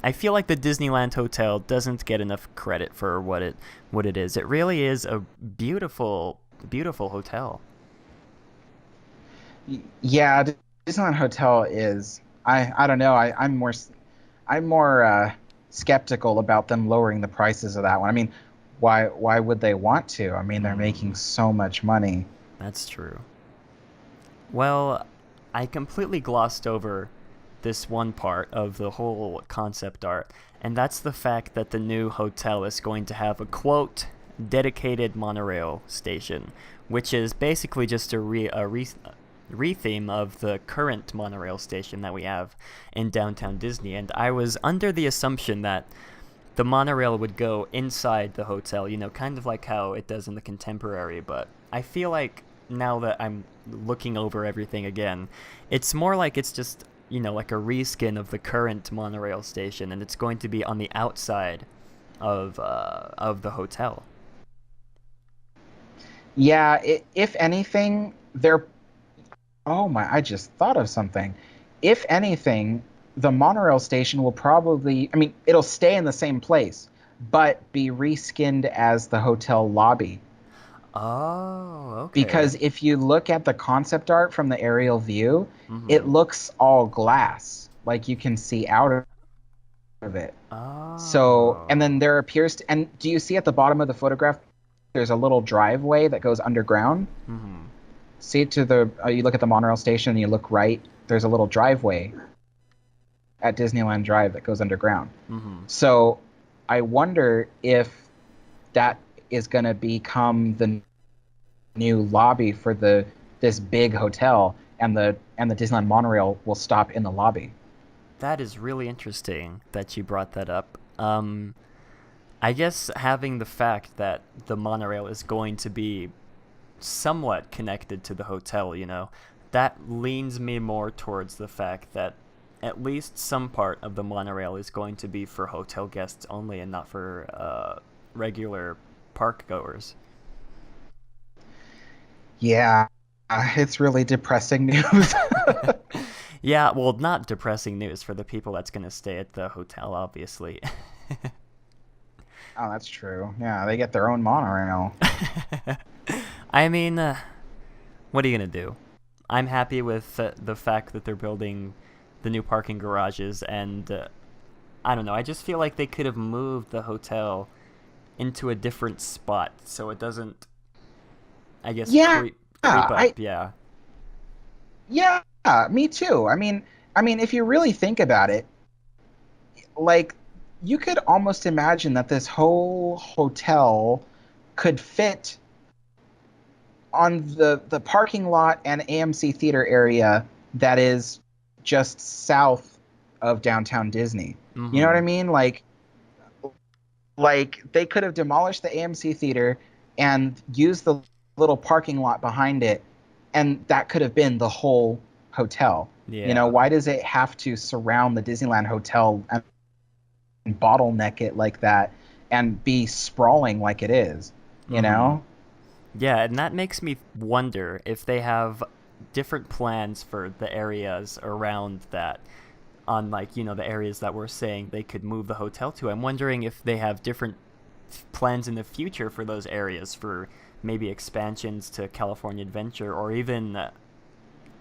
I feel like the Disneyland hotel doesn't get enough credit for what it is. It really is a beautiful, beautiful hotel. Yeah, Disneyland Hotel is. I don't know. I'm more skeptical about them lowering the prices of that one. I mean, why would they want to? I mean, they're making so much money. That's true. Well, I completely glossed over this one part of the whole concept art, and that's the fact that the new hotel is going to have a, quote, dedicated monorail station, which is basically just a retheme of the current monorail station that we have in downtown Disney. And I was under the assumption that the monorail would go inside the hotel, kind of like how it does in the Contemporary, but I feel like now that I'm looking over everything again, it's more like it's just, like a reskin of the current monorail station, and it's going to be on the outside of the hotel. Yeah, if anything, oh my, I just thought of something. If anything, the monorail station will probably, it'll stay in the same place, but be reskinned as the hotel lobby. Oh, okay. Because if you look at the concept art from the aerial view, it looks all glass, like you can see out of it. Oh. So, and then there appears to, and do you see at the bottom of the photograph, there's a little driveway that goes underground. Mm-hmm. See to the you look at the monorail station and you look right. There's a little driveway at Disneyland Drive that goes underground. Mm-hmm. So I wonder if that is going to become the new lobby for this big hotel, and the Disneyland monorail will stop in the lobby. That is really interesting that you brought that up. I guess having the fact that the monorail is going to be somewhat connected to the hotel, that leans me more towards the fact that at least some part of the monorail is going to be for hotel guests only and not for regular park goers. Yeah, it's really depressing news. Yeah, well, not depressing news for the people that's going to stay at the hotel, obviously. Oh, that's true. Yeah, they get their own monorail. I mean, what are you going to do? I'm happy with the fact that they're building the new parking garages, and I don't know, I just feel like they could have moved the hotel into a different spot so it doesn't, I guess, Yeah, creep I up, yeah. yeah, me too. I mean, if you really think about it, like you could almost imagine that this whole hotel could fit on the parking lot and AMC theater area that is just south of downtown Disney. You know what Mm-hmm. I mean? Like they could have demolished the AMC theater and used the little parking lot behind it, and that could have been the whole hotel. Yeah. Why does it have to surround the Disneyland hotel and bottleneck it like that and be sprawling like it is? You Mm-hmm. know? Yeah, and that makes me wonder if they have different plans for the areas around that, on like, the areas that we're saying they could move the hotel to. I'm wondering if they have different plans in the future for those areas, for maybe expansions to California Adventure, or even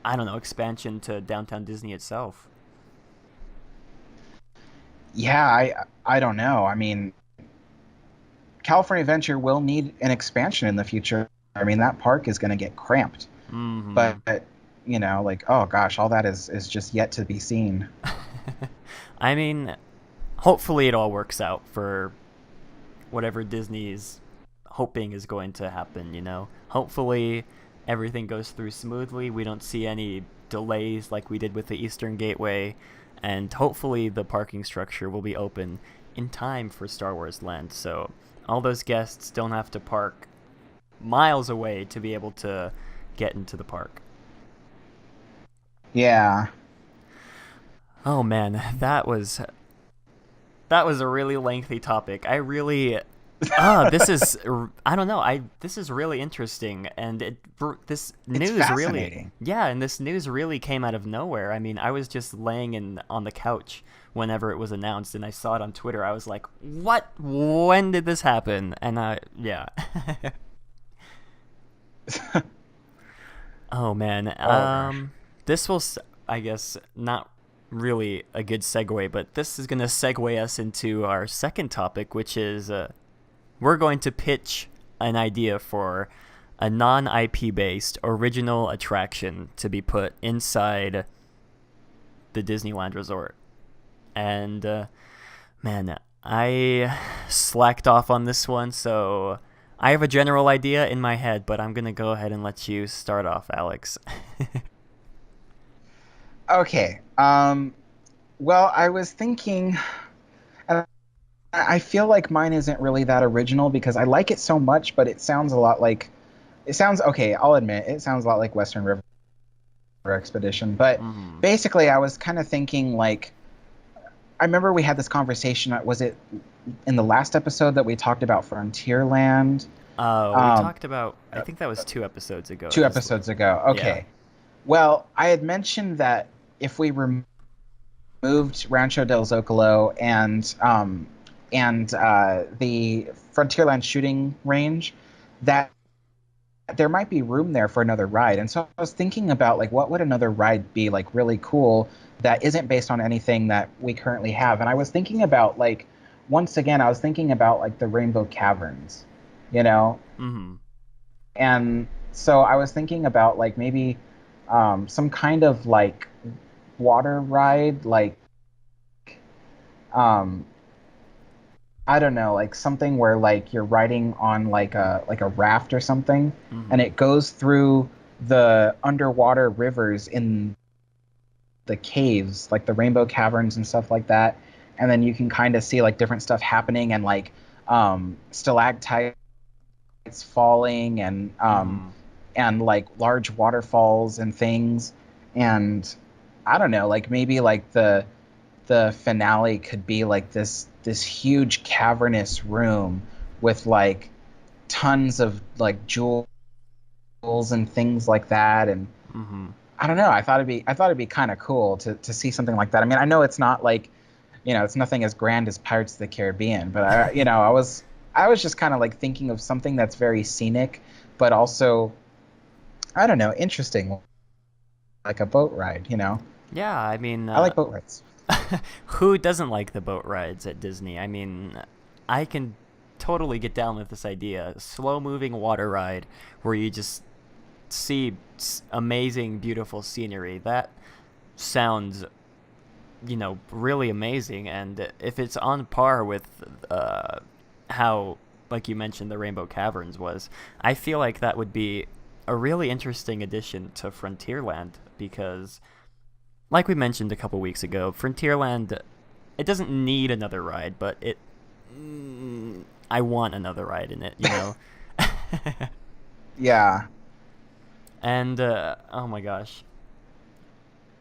I don't know, expansion to downtown Disney itself. Yeah, I don't know. I mean, California Adventure will need an expansion in the future. I mean, that park is going to get cramped. Mm-hmm. But like, oh gosh, all that is just yet to be seen. I mean, hopefully it all works out for whatever Disney's hoping is going to happen. Hopefully everything goes through smoothly. We don't see any delays like we did with the Eastern Gateway, and hopefully the parking structure will be open in time for Star Wars Land, so all those guests don't have to park miles away to be able to get into the park. Yeah. Oh man, that was a really lengthy topic. I really this is I don't know. I This is really interesting, and this It's news really, fascinating. yeah, and this news really came out of nowhere. I mean, I was just laying on the couch whenever it was announced, and I saw it on Twitter. I was like, "What? When did this happen?" And yeah. Oh man. Oh gosh. This will, I guess, not really a good segue, but this is gonna segue us into our second topic, which is we're going to pitch an idea for a non-IP based original attraction to be put inside the Disneyland Resort. And man, I slacked off on this one, so I have a general idea in my head, but I'm gonna go ahead and let you start off, Alex. Okay. Well, I was thinking, and I feel like mine isn't really that original because I like it so much, but it sounds a lot like. It sounds okay. I'll admit it sounds a lot like Western River Expedition, but Mm-hmm. basically, I was kind of thinking like. I remember we had this conversation. Was it in the last episode that we talked about Frontierland? We Um, talked about, I think that was 2 episodes ago. two episodes ago. Yeah. Okay. Well, I had mentioned that if we removed Rancho del Zocalo and the Frontierland shooting range, that there might be room there for another ride. And so I was thinking about like what would another ride be like really cool that isn't based on anything that we currently have. And I was thinking about like once again I was thinking about like the Rainbow Caverns. you know. Mm-hmm. And so I was thinking about like maybe some kind of like water ride, like um, I don't know, like something where like you're riding on like a raft or something, and Mm-hmm. it goes through the underwater rivers in the caves, like the rainbow caverns and stuff like that. And then you can kind of see like different stuff happening and like stalactites falling Mm-hmm. and like large waterfalls and things. And I don't know, like maybe like the finale could be like this huge cavernous room with like tons of like jewels and things like that. And Mm-hmm. I don't know, I thought it'd be kind of cool to see something like that. I mean, I know it's not like, it's nothing as grand as Pirates of the Caribbean, but I was just kind of like thinking of something that's very scenic, but also, I don't know, interesting, like a boat ride. Yeah, I mean, I like boat rides. who doesn't like the boat rides at Disney? I mean, I can totally get down with this idea. A slow-moving water ride where you just see amazing, beautiful scenery. That sounds, really amazing. And if it's on par with how, like you mentioned, the Rainbow Caverns was, I feel like that would be a really interesting addition to Frontierland because, like we mentioned a couple weeks ago, Frontierland, it doesn't need another ride, but I want another ride in it. Yeah. And oh my gosh,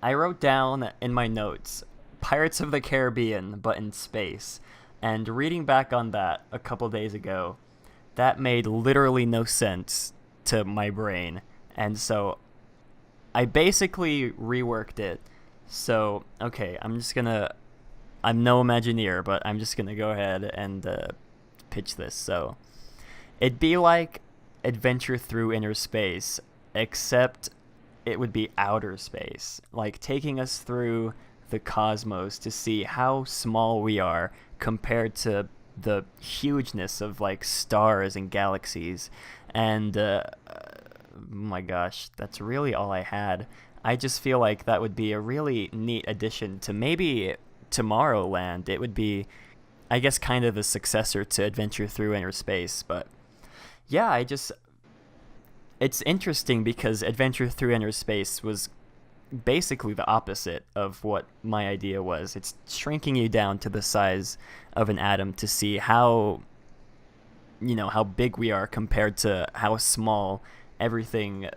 I wrote down in my notes Pirates of the Caribbean, but in space. And reading back on that a couple days ago, that made literally no sense to my brain. And so I basically reworked it. So, okay, I'm no Imagineer, but I'm just gonna go ahead and pitch this. So, it'd be like Adventure Through Inner Space, except it would be outer space, like taking us through the cosmos to see how small we are compared to the hugeness of like stars and galaxies. And my gosh, that's really all I had. I just feel like that would be a really neat addition to maybe Tomorrowland. It would be, I guess, kind of a successor to Adventure Through Inner Space. But yeah, it's interesting because Adventure Through Inner Space was basically the opposite of what my idea was. It's shrinking you down to the size of an atom to see how big we are compared to how small everything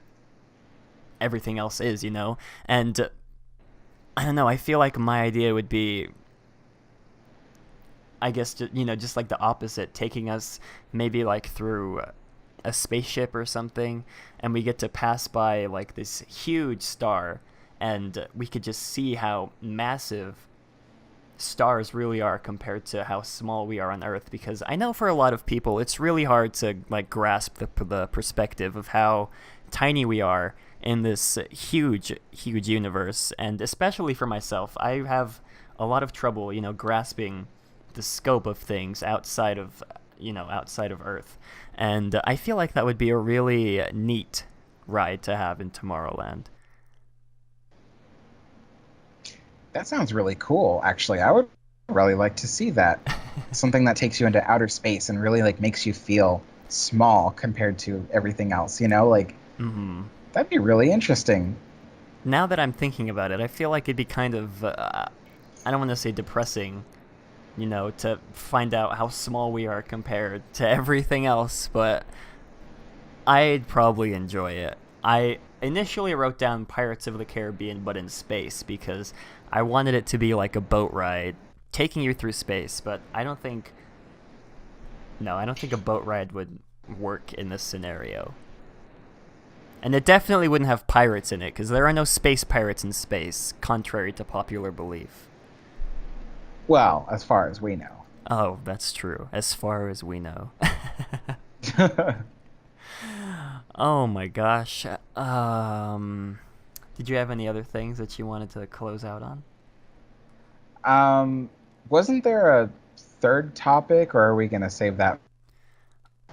else is. And I don't know, I feel like my idea would be, I guess, just like the opposite, taking us maybe like through a spaceship or something, and we get to pass by like this huge star, and we could just see how massive stars really are compared to how small we are on Earth. Because I know for a lot of people, it's really hard to like grasp the perspective of how tiny we are in this huge, huge universe. And especially for myself, I have a lot of trouble, grasping the scope of things outside of Earth. And I feel like that would be a really neat ride to have in Tomorrowland. That sounds really cool, actually. I would really like to see that. Something that takes you into outer space and really like makes you feel small compared to everything else. Like Hmm. that'd be really interesting. Now that I'm thinking about it, I feel like it'd be kind of, I don't want to say depressing, to find out how small we are compared to everything else, but I'd probably enjoy it. I initially wrote down Pirates of the Caribbean, but in space, because I wanted it to be like a boat ride, taking you through space, but I don't think a boat ride would work in this scenario. And it definitely wouldn't have pirates in it, because there are no space pirates in space, contrary to popular belief. Well, as far as we know. Oh, that's true, as far as we know. Oh my gosh. Did you have any other things that you wanted to close out on? um, wasn't there a third topic, or are we gonna save that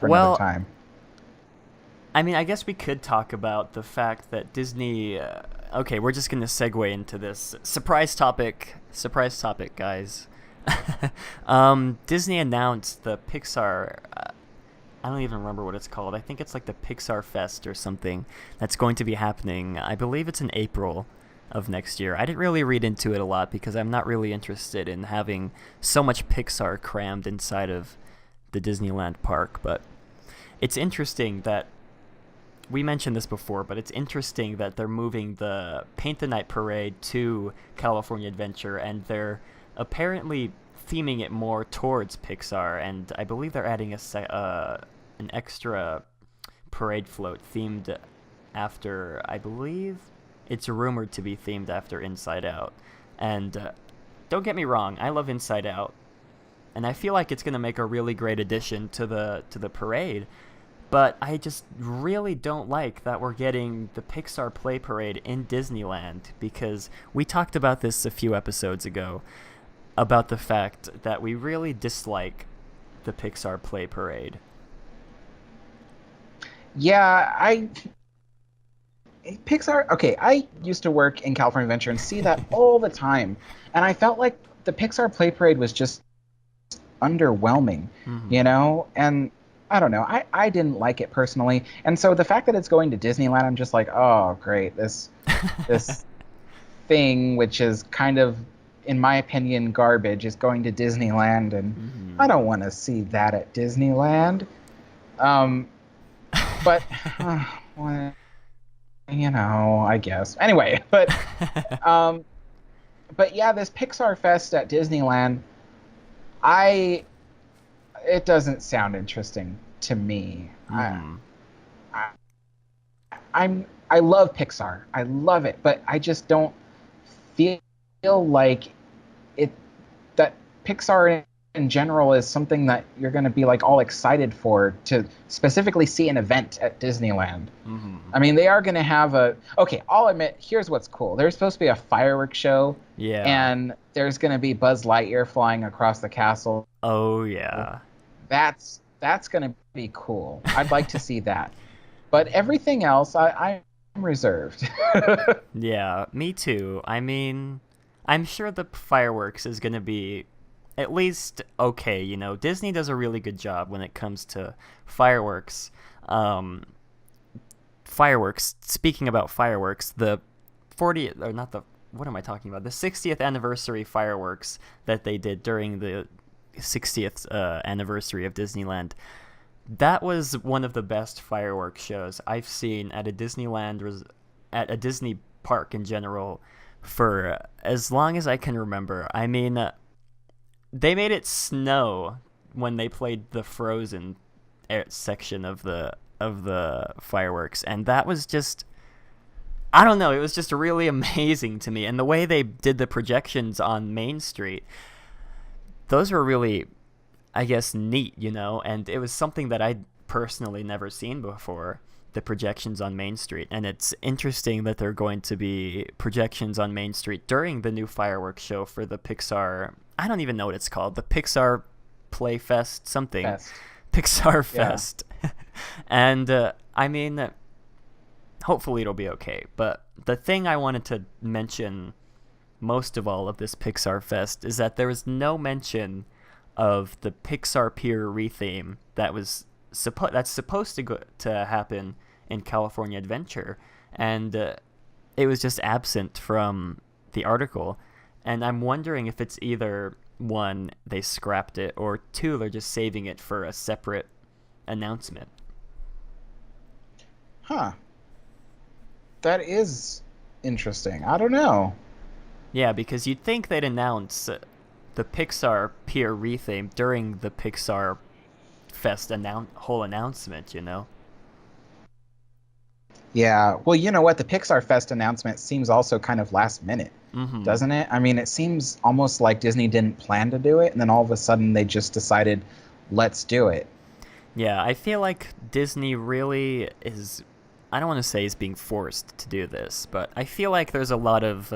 for Well, another time. I mean, I guess we could talk about the fact that Disney. Okay, we're just gonna segue into this surprise topic. Surprise topic, guys. Disney announced the Pixar. I don't even remember what it's called. I think it's like the Pixar Fest or something that's going to be happening. I believe it's in April of next year. I didn't really read into it a lot because I'm not really interested in having so much Pixar crammed inside of the Disneyland park. But it's interesting that we mentioned this before, but it's interesting that they're moving the Paint the Night Parade to California Adventure, and they're apparently theming it more towards Pixar, and I believe they're adding an extra parade float themed after, I believe it's rumored to be themed after Inside Out. And don't get me wrong, I love Inside Out, and I feel like it's going to make a really great addition to the parade. But I just really don't like that we're getting the Pixar Play Parade in Disneyland, because we talked about this a few episodes ago, about the fact that we really dislike the Pixar Play Parade. Yeah, Pixar. Okay, I used to work in California Adventure and see that all the time, and I felt like the Pixar Play Parade was just underwhelming, and I don't know. I didn't like it personally, and so the fact that it's going to Disneyland, I'm just like, oh great, this thing, which is kind of, in my opinion, garbage, is going to Disneyland, and I don't want to see that at Disneyland. But well, I guess. Anyway, but yeah, this Pixar Fest at Disneyland, it doesn't sound interesting to me. I love Pixar. I love it, but I just don't feel like that Pixar in general is something that you're going to be like all excited for, to specifically see an event at Disneyland. I mean, they are going to have I'll admit, here's what's cool. There's supposed to be a fireworks show. Yeah. And there's going to be Buzz Lightyear flying across the castle. Oh, yeah. That's going to be cool. I'd like to see that. But everything else, I'm reserved. Yeah, me too. I mean, I'm sure the fireworks is going to be at least okay. Disney does a really good job when it comes to fireworks. Speaking about fireworks, the 40th, or not the, what am I talking about? The 60th anniversary fireworks that they did during the 60th anniversary of Disneyland. That was one of the best fireworks shows I've seen at a Disneyland, at a Disney park in general, for as long as I can remember. I mean, they made it snow when they played the Frozen section of the fireworks, and that was just, I don't know, it was just really amazing to me. And the way they did the projections on Main Street, those were really, I guess, neat, and it was something that I'd personally never seen before, the projections on Main Street. And it's interesting that they're going to be projections on Main Street during the new fireworks show for the Pixar, I don't even know what it's called, the Pixar Play Fest something. Pixar Fest. And, I mean, hopefully it'll be okay. But the thing I wanted to mention most of all of this Pixar Fest is that there was no mention of the Pixar Pier retheme that's supposed to happen in California Adventure, and it was just absent from the article. And I'm wondering if it's either, one, they scrapped it, or two, they're just saving it for a separate announcement. Huh. That is interesting. I don't know. Yeah, because you'd think they'd announce the Pixar Pier retheme during the Pixar Fest whole announcement, Yeah, well, you know what? The Pixar Fest announcement seems also kind of last minute, doesn't it? I mean, it seems almost like Disney didn't plan to do it, and then all of a sudden they just decided, let's do it. Yeah, I feel like Disney really is, I don't want to say is being forced to do this, but I feel like there's a lot of,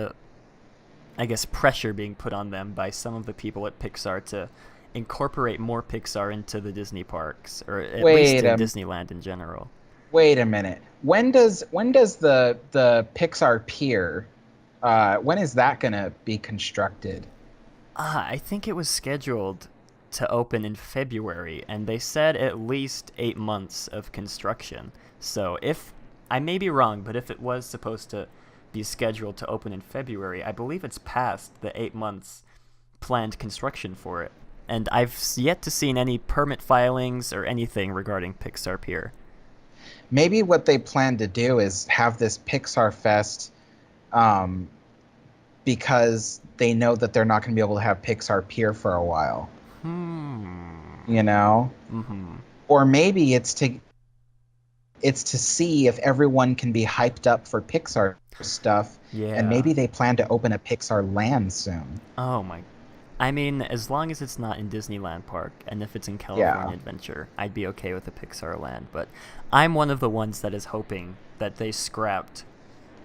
I guess, pressure being put on them by some of the people at Pixar to incorporate more Pixar into the Disney parks, or at least Wait in a Disneyland in general. wait a minute. When does the Pixar Pier when is that gonna be constructed? I think it was scheduled to open in February, and they said at least 8 months of construction. So if I may be wrong, but if it was supposed to be scheduled to open in February, I believe it's past the 8 months planned construction for it. And I've yet to seen any permit filings or anything regarding Pixar Pier. Maybe what they plan to do is have this Pixar Fest um, because they know that they're not going to be able to have Pixar Pier for a while. Hmm. You know, Mm-hmm. or maybe it's to see if everyone can be hyped up for Pixar stuff, and Yeah. maybe they plan to open a Pixar land soon. Oh my. I mean, as long as it's not in Disneyland Park, and if it's in Yeah. California Adventure, I'd be okay with a Pixar land. But I'm one of the ones that is hoping that they scrapped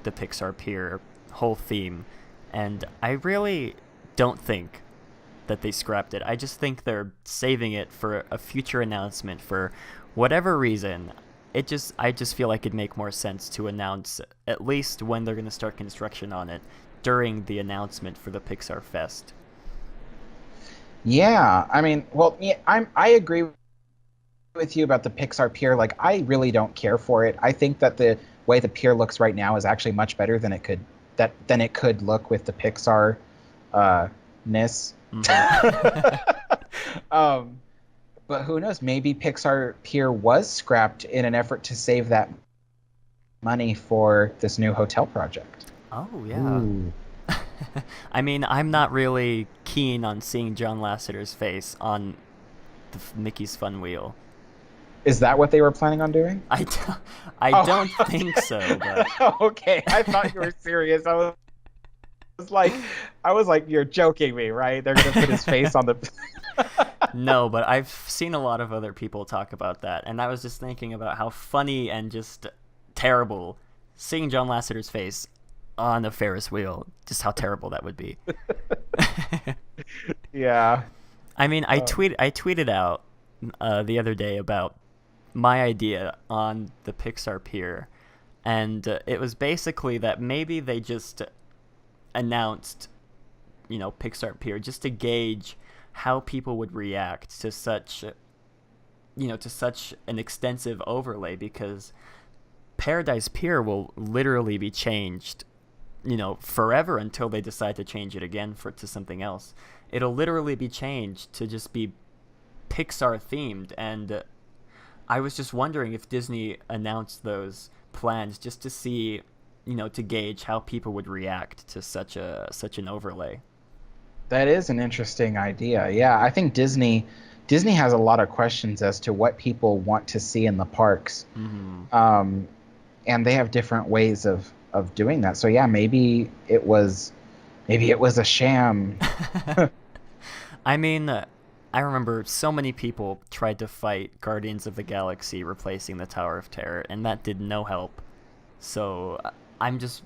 the Pixar Pier whole theme, and I really don't think that they scrapped it. I just think they're saving it for a future announcement for whatever reason. I just feel like it'd make more sense to announce at least when they're going to start construction on it during the announcement for the Pixar Fest. Yeah, I mean, well, yeah, I agree with you about the Pixar Pier. Like, I really don't care for it. I think that the way the pier looks right now is actually much better than it could look with the Pixar ness. Mhm. um, but who knows? Maybe Pixar Pier was scrapped in an effort to save that money for this new hotel project. Oh, yeah. I mean, I'm not really keen on seeing John Lasseter's face on the Mickey's Fun Wheel. Is that what they were planning on doing? I don't think so, but Okay, I thought you were serious. Was I was like, you're joking me, right? They're gonna put his face on the. no, but I've seen a lot of other people talk about that, and I was just thinking about how funny and just terrible seeing John Lasseter's face on a Ferris wheel, just how terrible that would be. Yeah. I mean, I tweeted out the other day about my idea on the Pixar Pier, and it was basically that maybe they just announced, Pixar Pier just to gauge how people would react to such, to such an extensive overlay, because Paradise Pier will literally be changed, forever until they decide to change it again to something else. It'll literally be changed to just be Pixar themed, and I was just wondering if Disney announced those plans just to see, to gauge how people would react to such an overlay. That is an interesting idea. Yeah, I think Disney has a lot of questions as to what people want to see in the parks. Mm-hmm. And they have different ways of doing that. So yeah, maybe it was a sham. I mean, I remember so many people tried to fight Guardians of the Galaxy replacing the Tower of Terror, and that did no help. So I'm just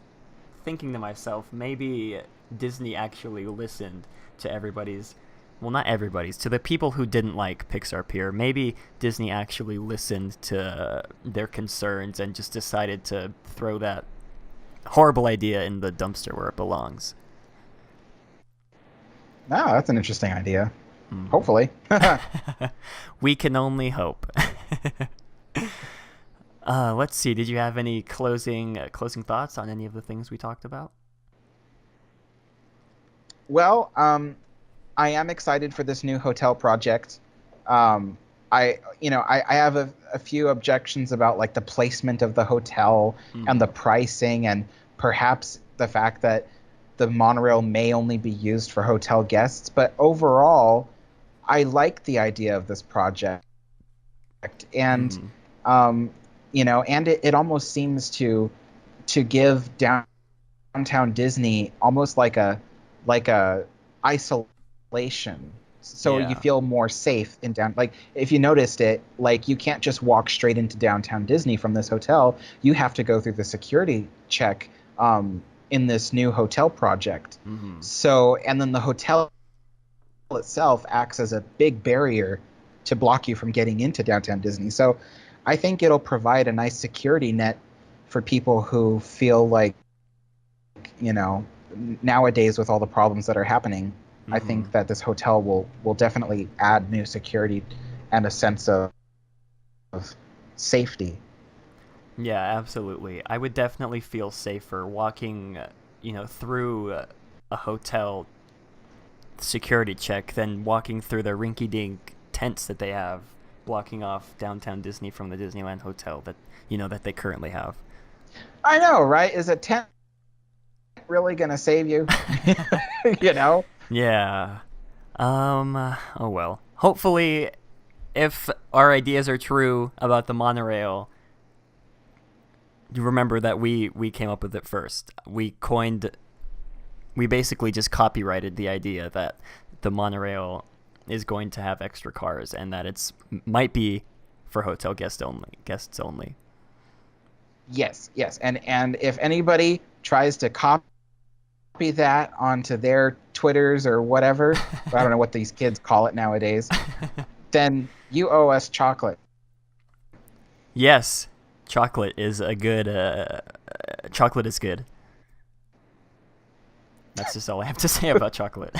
thinking to myself, maybe Disney actually listened to not everybody's, to the people who didn't like Pixar Pier. Maybe Disney actually listened to their concerns and just decided to throw that horrible idea in the dumpster where it belongs. No, that's an interesting idea. Mm. Hopefully. We can only hope. Let's see. Did you have any closing thoughts on any of the things we talked about? Well, I am excited for this new hotel project. I have a few objections about like the placement of the hotel and the pricing, and perhaps the fact that the monorail may only be used for hotel guests. But overall, I like the idea of this project, and and it almost seems to give downtown Disney almost like a isolation, so Yeah. you feel more safe in down. Like if you noticed it, like you can't just walk straight into downtown Disney from this hotel. You have to go through the security check in this new hotel project. Mm-hmm. So, and then the hotel itself acts as a big barrier to block you from getting into downtown Disney. So I think it'll provide a nice security net for people who feel like, you know, nowadays with all the problems that are happening, I think that this hotel will definitely add new security and a sense of safety. Yeah, absolutely. I would definitely feel safer walking, through a hotel security check than walking through the rinky-dink tents that they have blocking off downtown Disney from the Disneyland Hotel that they currently have. I know, right? Is a tent really going to save you? You know? Yeah. Oh well. Hopefully, if our ideas are true about the monorail, you remember that we came up with it first. We basically just copyrighted the idea that the monorail is going to have extra cars and that it's might be for hotel guests only. Yes, yes. And if anybody tries to copy that onto their Twitters or whatever, I don't know what these kids call it nowadays, then you owe us chocolate. Yes, chocolate is a good. Chocolate is good. That's just all I have to say about chocolate.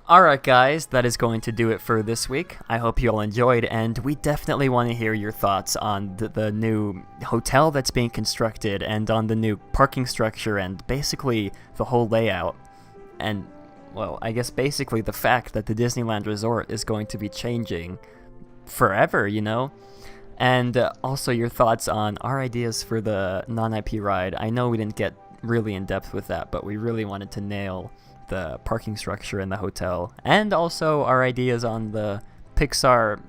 Alright guys, that is going to do it for this week. I hope you all enjoyed, and we definitely want to hear your thoughts on the new hotel that's being constructed, and on the new parking structure, and basically the whole layout. And, well, I guess basically the fact that the Disneyland Resort is going to be changing forever, And also your thoughts on our ideas for the non-IP ride. I know we didn't get really in depth with that, but we really wanted to nail the parking structure in the hotel, and also our ideas on the Pixar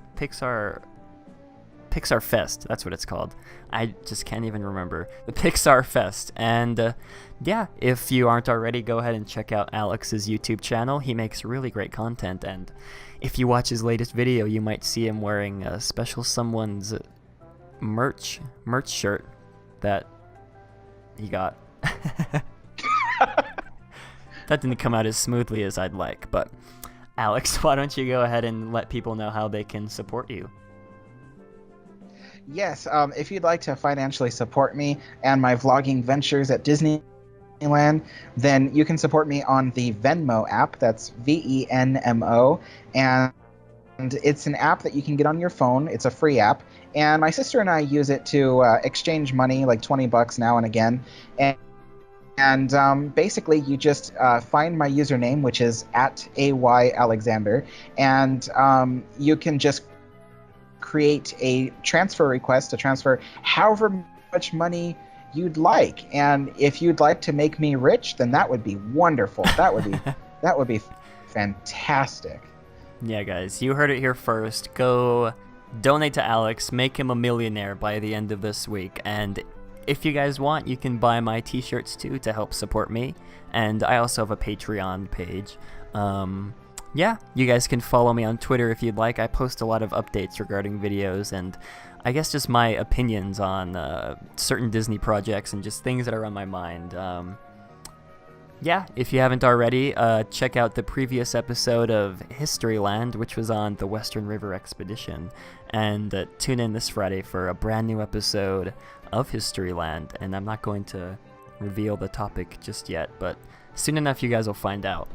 Fest. That's what it's called. I just can't even remember. The Pixar Fest. And yeah, if you aren't already, go ahead and check out Alex's YouTube channel. He makes really great content, and if you watch his latest video, you might see him wearing a special someone's merch shirt that he got. That didn't come out as smoothly as I'd like, but Alex, why don't you go ahead and let people know how they can support you? Yes, if you'd like to financially support me and my vlogging ventures at Disneyland, then you can support me on the Venmo app. That's Venmo, and it's an app that you can get on your phone. It's a free app, and my sister and I use it to exchange money, like $20 now and again. And basically, you just find my username, which is @AYAlexander, and you can just create a transfer request to transfer however much money you'd like. And if you'd like to make me rich, then that would be wonderful. That would be fantastic. Yeah, guys, you heard it here first. Go donate to Alex, make him a millionaire by the end of this week, and if you guys want, you can buy my t-shirts too to help support me, and I also have a Patreon page. Yeah, you guys can follow me on Twitter if you'd like. I post a lot of updates regarding videos and I guess just my opinions on certain Disney projects and just things that are on my mind. Yeah, if you haven't already, check out the previous episode of Historyland, which was on the Western River Expedition, and tune in this Friday for a brand new episode of Historyland. And I'm not going to reveal the topic just yet, but soon enough you guys will find out.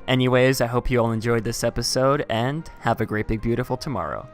Anyways, I hope you all enjoyed this episode, and have a great big beautiful tomorrow.